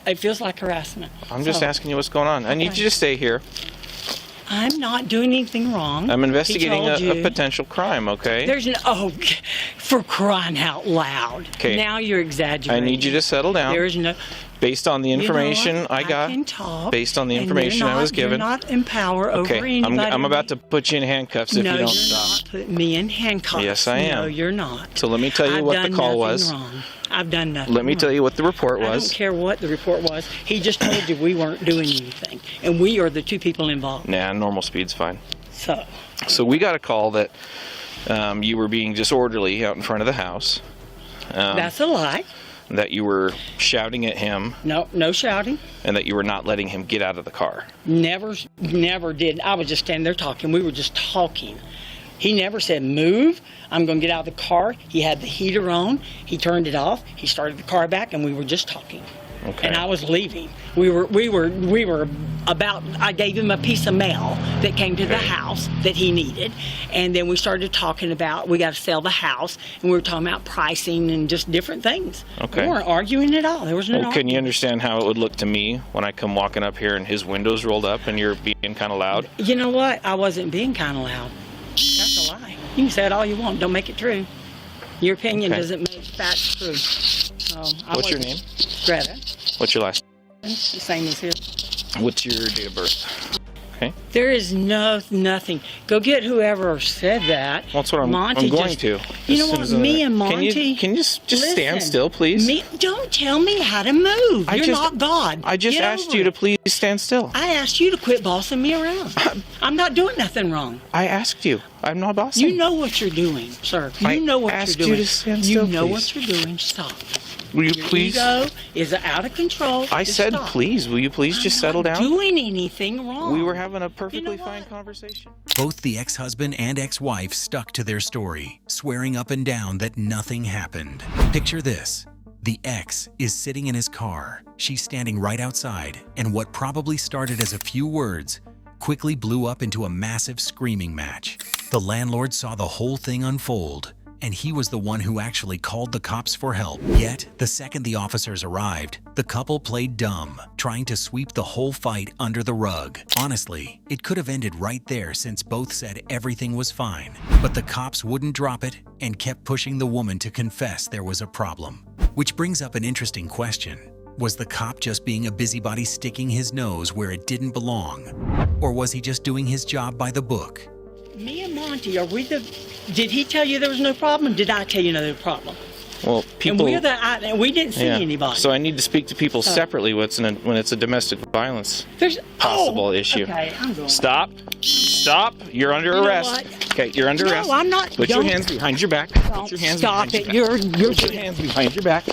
It feels like harassment. I'm just So, asking you what's going on. I need you to stay here. I'm not doing anything wrong. I'm He investigating told a you. potential crime, okay? There's no, for crying out loud. Okay. Now you're I exaggerating. need you to settle down. There is no. Based on the information You know what? I got, can talk, based on the and information you're I was not- given. You're not in power over Okay, anybody. I'm about to put you in handcuffs if no, you don't you're stop. not putting me in handcuffs. Yes, I am. No, you're not. So let me tell you I've what the done call nothing was. Wrong. I've done nothing. Let me tell you what the report I don't was. care what the report was. He just told you we weren't doing anything, and we are the two people involved. Nah, normal speed's fine. So we got a call that you were being disorderly out in front of the house. that's a lie. That you were shouting at him. No shouting. And that you were not letting him get out of the car. Never did. I was just standing there talking. We were just talking. He never said, move. I'm going to get out of the car. He had the heater on. He turned it off. He started the car back, and we were just talking. And I was leaving. We were about. I gave him a piece of mail that came to the house that he needed, and then we started talking about we got to sell the house, and we were talking about pricing and just different things. Okay. We weren't arguing at all. There was no. Well, can you understand how it would look to me when I come walking up here and his window's rolled up and you're being kind of loud? You know what? I wasn't being kind of loud. That's a lie. You can say it all you want. Don't make it true. Your opinion doesn't make facts true. So What's your name? Greta. What's your last? The same as his. What's your date of birth? Okay. There is nothing. Go get whoever said that. Well, that's what I'm going to. You know what? Me and Monty. Can you just stand still, please? Don't tell me how to move. You're not God. I just asked you to please stand still. I asked you to quit bossing me around. I'm not doing nothing wrong. I asked you. I'm not bossing. You know what you're doing, sir. You know what you're doing. I asked you to stand still, You know please. what you're doing. Stop. Will you please? Your ego is out of control. I said stop. please. Will you please just settle down? I'm not doing anything wrong. We were having a perfectly fine conversation. Both the ex-husband and ex-wife stuck to their story, swearing up and down that nothing happened. Picture this. The ex is sitting in his car. She's standing right outside, and what probably started as a few words quickly blew up into a massive screaming match. The landlord saw the whole thing unfold, and he was the one who actually called the cops for help. Yet, the second the officers arrived, the couple played dumb, trying to sweep the whole fight under the rug. Honestly, it could have ended right there since both said everything was fine. But the cops wouldn't drop it and kept pushing the woman to confess there was a problem. Which brings up an interesting question. Was the cop just being a busybody sticking his nose where it didn't belong? Or was he just doing his job by the book? Me and Monty, did he tell you there was no problem? Did I tell you no problem? Well, people. And we didn't see anybody. So I need to speak to people separately when it's a domestic violence possible issue. Okay, I'm going. Stop. You're under arrest. Okay, you're under arrest. No, I'm not. Put your hands behind your back. Put your hands behind your back. Put your hands behind your back.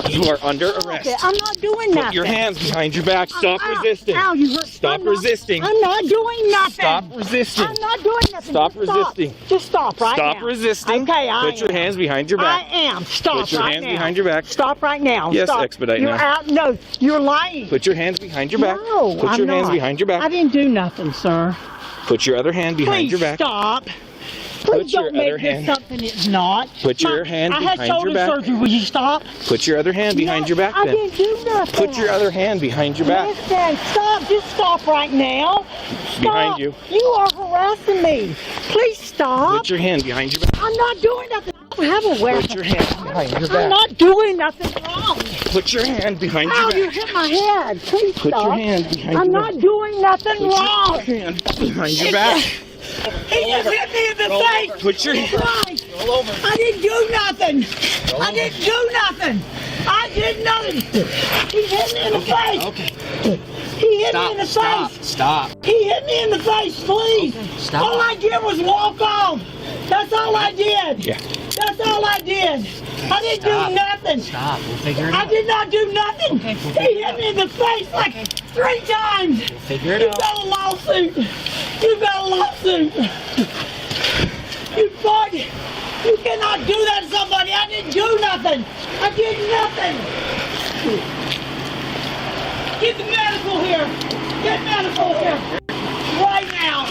You are under arrest. I'm not doing nothing. Put your hands behind your back. Stop resisting. Ow, you hurt. Stop resisting. I'm not doing nothing. Stop resisting. I'm not doing nothing. Stop resisting. Just stop right now. Stop resisting. Okay, Put your hands behind your back. I am. Stop Put your right hands now. behind your back. Stop right now. Yes, Stop. expedite You're now. out. No, you're lying. Put your hands behind your back. No, Put your hands behind your back. I didn't do nothing, sir. Put your other hand behind your back. Stop. Please Put your don't make other this hand. something it's not. Put your hand behind I had shoulder your back. surgery. Will you stop? Put your other hand behind your back. I then. didn't do nothing. Put your other hand behind your back. Listen, stop. Just stop right now. Stop. Behind you. You are harassing me. Please stop. Put your hand behind your back. I'm not doing nothing. I don't have a weapon. Put your hand behind your back. I'm not doing nothing wrong. Put your hand behind Ow, your you back. hit my head. Please Put stop. your hand behind I'm your not back. doing nothing Put wrong. your hand behind your back. He just hit me in the face. Put your hand. I didn't do nothing. I didn't do nothing. I did nothing. He hit me in the face. Okay. He hit me in the face. Stop. He hit me in the face, please. Stop. All I did was walk off. That's all I did. Yeah. That's all I did. I didn't do nothing. Stop. We'll figure it I out. did not do nothing. Okay, we'll He hit me in the face like 3 times. We'll figure it You out. got a lawsuit. You got a lawsuit. You thought you cannot do that to somebody. I didn't do nothing. I did nothing. Get the medical here. Get medical here. Right now.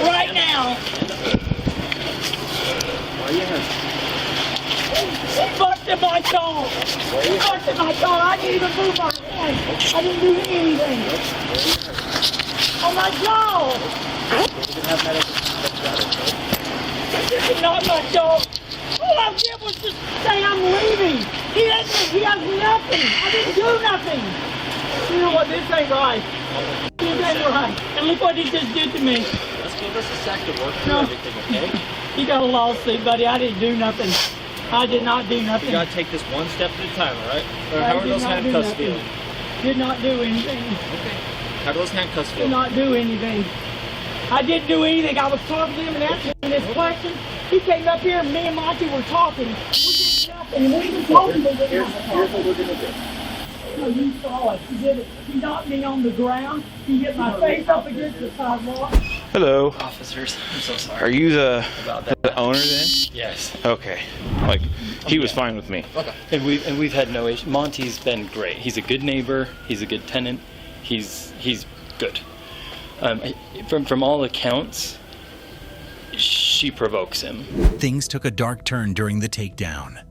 Right now. He busted my jaw. He busted my jaw. I didn't even move my hand. I didn't do anything. On my jaw. This is not my jaw. All I did was just say I'm leaving. He has nothing. I didn't do nothing. You know what? This ain't right. This ain't right. And look what he just did to me. Let's give us a sec to work through No. everything, okay? You got a lawsuit, buddy. I didn't do nothing. I did not do nothing. You gotta take this one step at a time, all right? Or I how are did those not do handcuffs nothing. feeling? Did not do anything. Okay. How do those handcuffs Did feel? not do anything. I didn't do anything. I was talking to him and asking him this question. He came up here and me and Monty were talking. We did nothing. And we were talking to him. Here's what we're gonna do. No, you saw it. He did it. He knocked me on the ground. He hit my face up against the sidewalk. Hello. Officers, I'm so sorry. Are you the About the owner then? Yes. Okay. Like he was fine with me. Okay. And we've had no issue. Monty's been great. He's a good neighbor. He's a good tenant. He's good. From all accounts, she provokes him. Things took a dark turn during the takedown.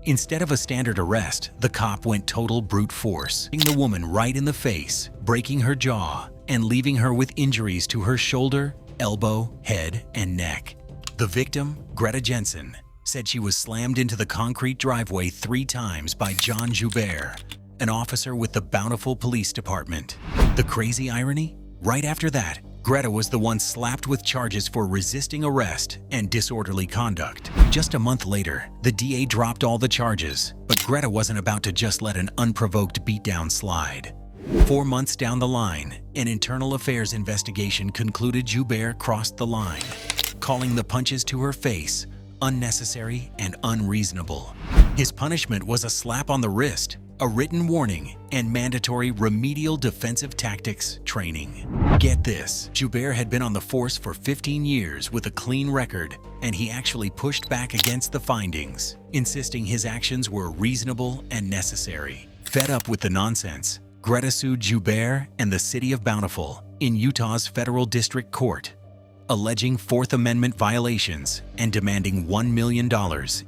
Instead of a standard arrest, the cop went total brute force, hitting the woman right in the face, breaking her jaw, and leaving her with injuries to her shoulder, elbow, head, and neck. The victim, Greta Jensen, said she was slammed into the concrete driveway 3 times by John Joubert, an officer with the Bountiful Police Department. The crazy irony? Right after that, Greta was the one slapped with charges for resisting arrest and disorderly conduct. Just a month later, the DA dropped all the charges, but Greta wasn't about to just let an unprovoked beatdown slide. 4 months down the line, an internal affairs investigation concluded Joubert crossed the line, calling the punches to her face unnecessary and unreasonable. His punishment was a slap on the wrist, a written warning, and mandatory remedial defensive tactics training. Get this, Joubert had been on the force for 15 years with a clean record, and he actually pushed back against the findings, insisting his actions were reasonable and necessary. Fed up with the nonsense, Greta sued Joubert and the City of Bountiful in Utah's Federal District Court, alleging Fourth Amendment violations and demanding $1 million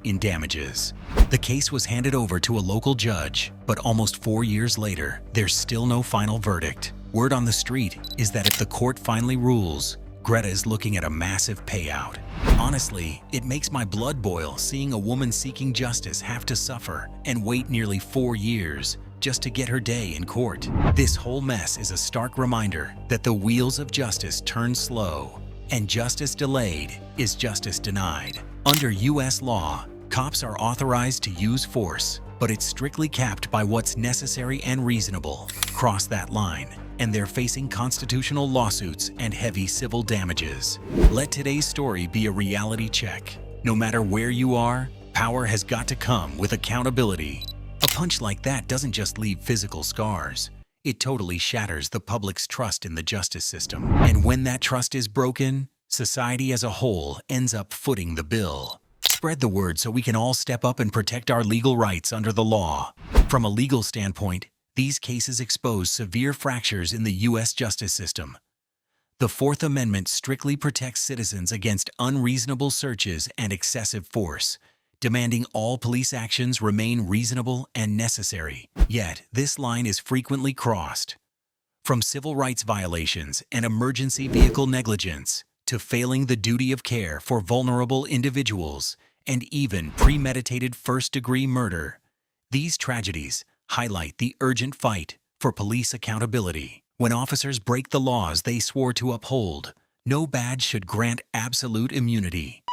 in damages. The case was handed over to a local judge, but almost 4 years later, there's still no final verdict. Word on the street is that if the court finally rules, Greta is looking at a massive payout. Honestly, it makes my blood boil seeing a woman seeking justice have to suffer and wait nearly 4 years just to get her day in court. This whole mess is a stark reminder that the wheels of justice turn slow, and justice delayed is justice denied. Under U.S. law, cops are authorized to use force, but it's strictly capped by what's necessary and reasonable. Cross that line, and they're facing constitutional lawsuits and heavy civil damages. Let today's story be a reality check. No matter where you are, power has got to come with accountability. A punch like that doesn't just leave physical scars. It totally shatters the public's trust in the justice system. And when that trust is broken, society as a whole ends up footing the bill. Spread the word so we can all step up and protect our legal rights under the law. From a legal standpoint, these cases expose severe fractures in the U.S. justice system. The Fourth Amendment strictly protects citizens against unreasonable searches and excessive force, demanding all police actions remain reasonable and necessary. Yet, this line is frequently crossed. From civil rights violations and emergency vehicle negligence to failing the duty of care for vulnerable individuals and even premeditated first-degree murder, these tragedies highlight the urgent fight for police accountability. When officers break the laws they swore to uphold, no badge should grant absolute immunity.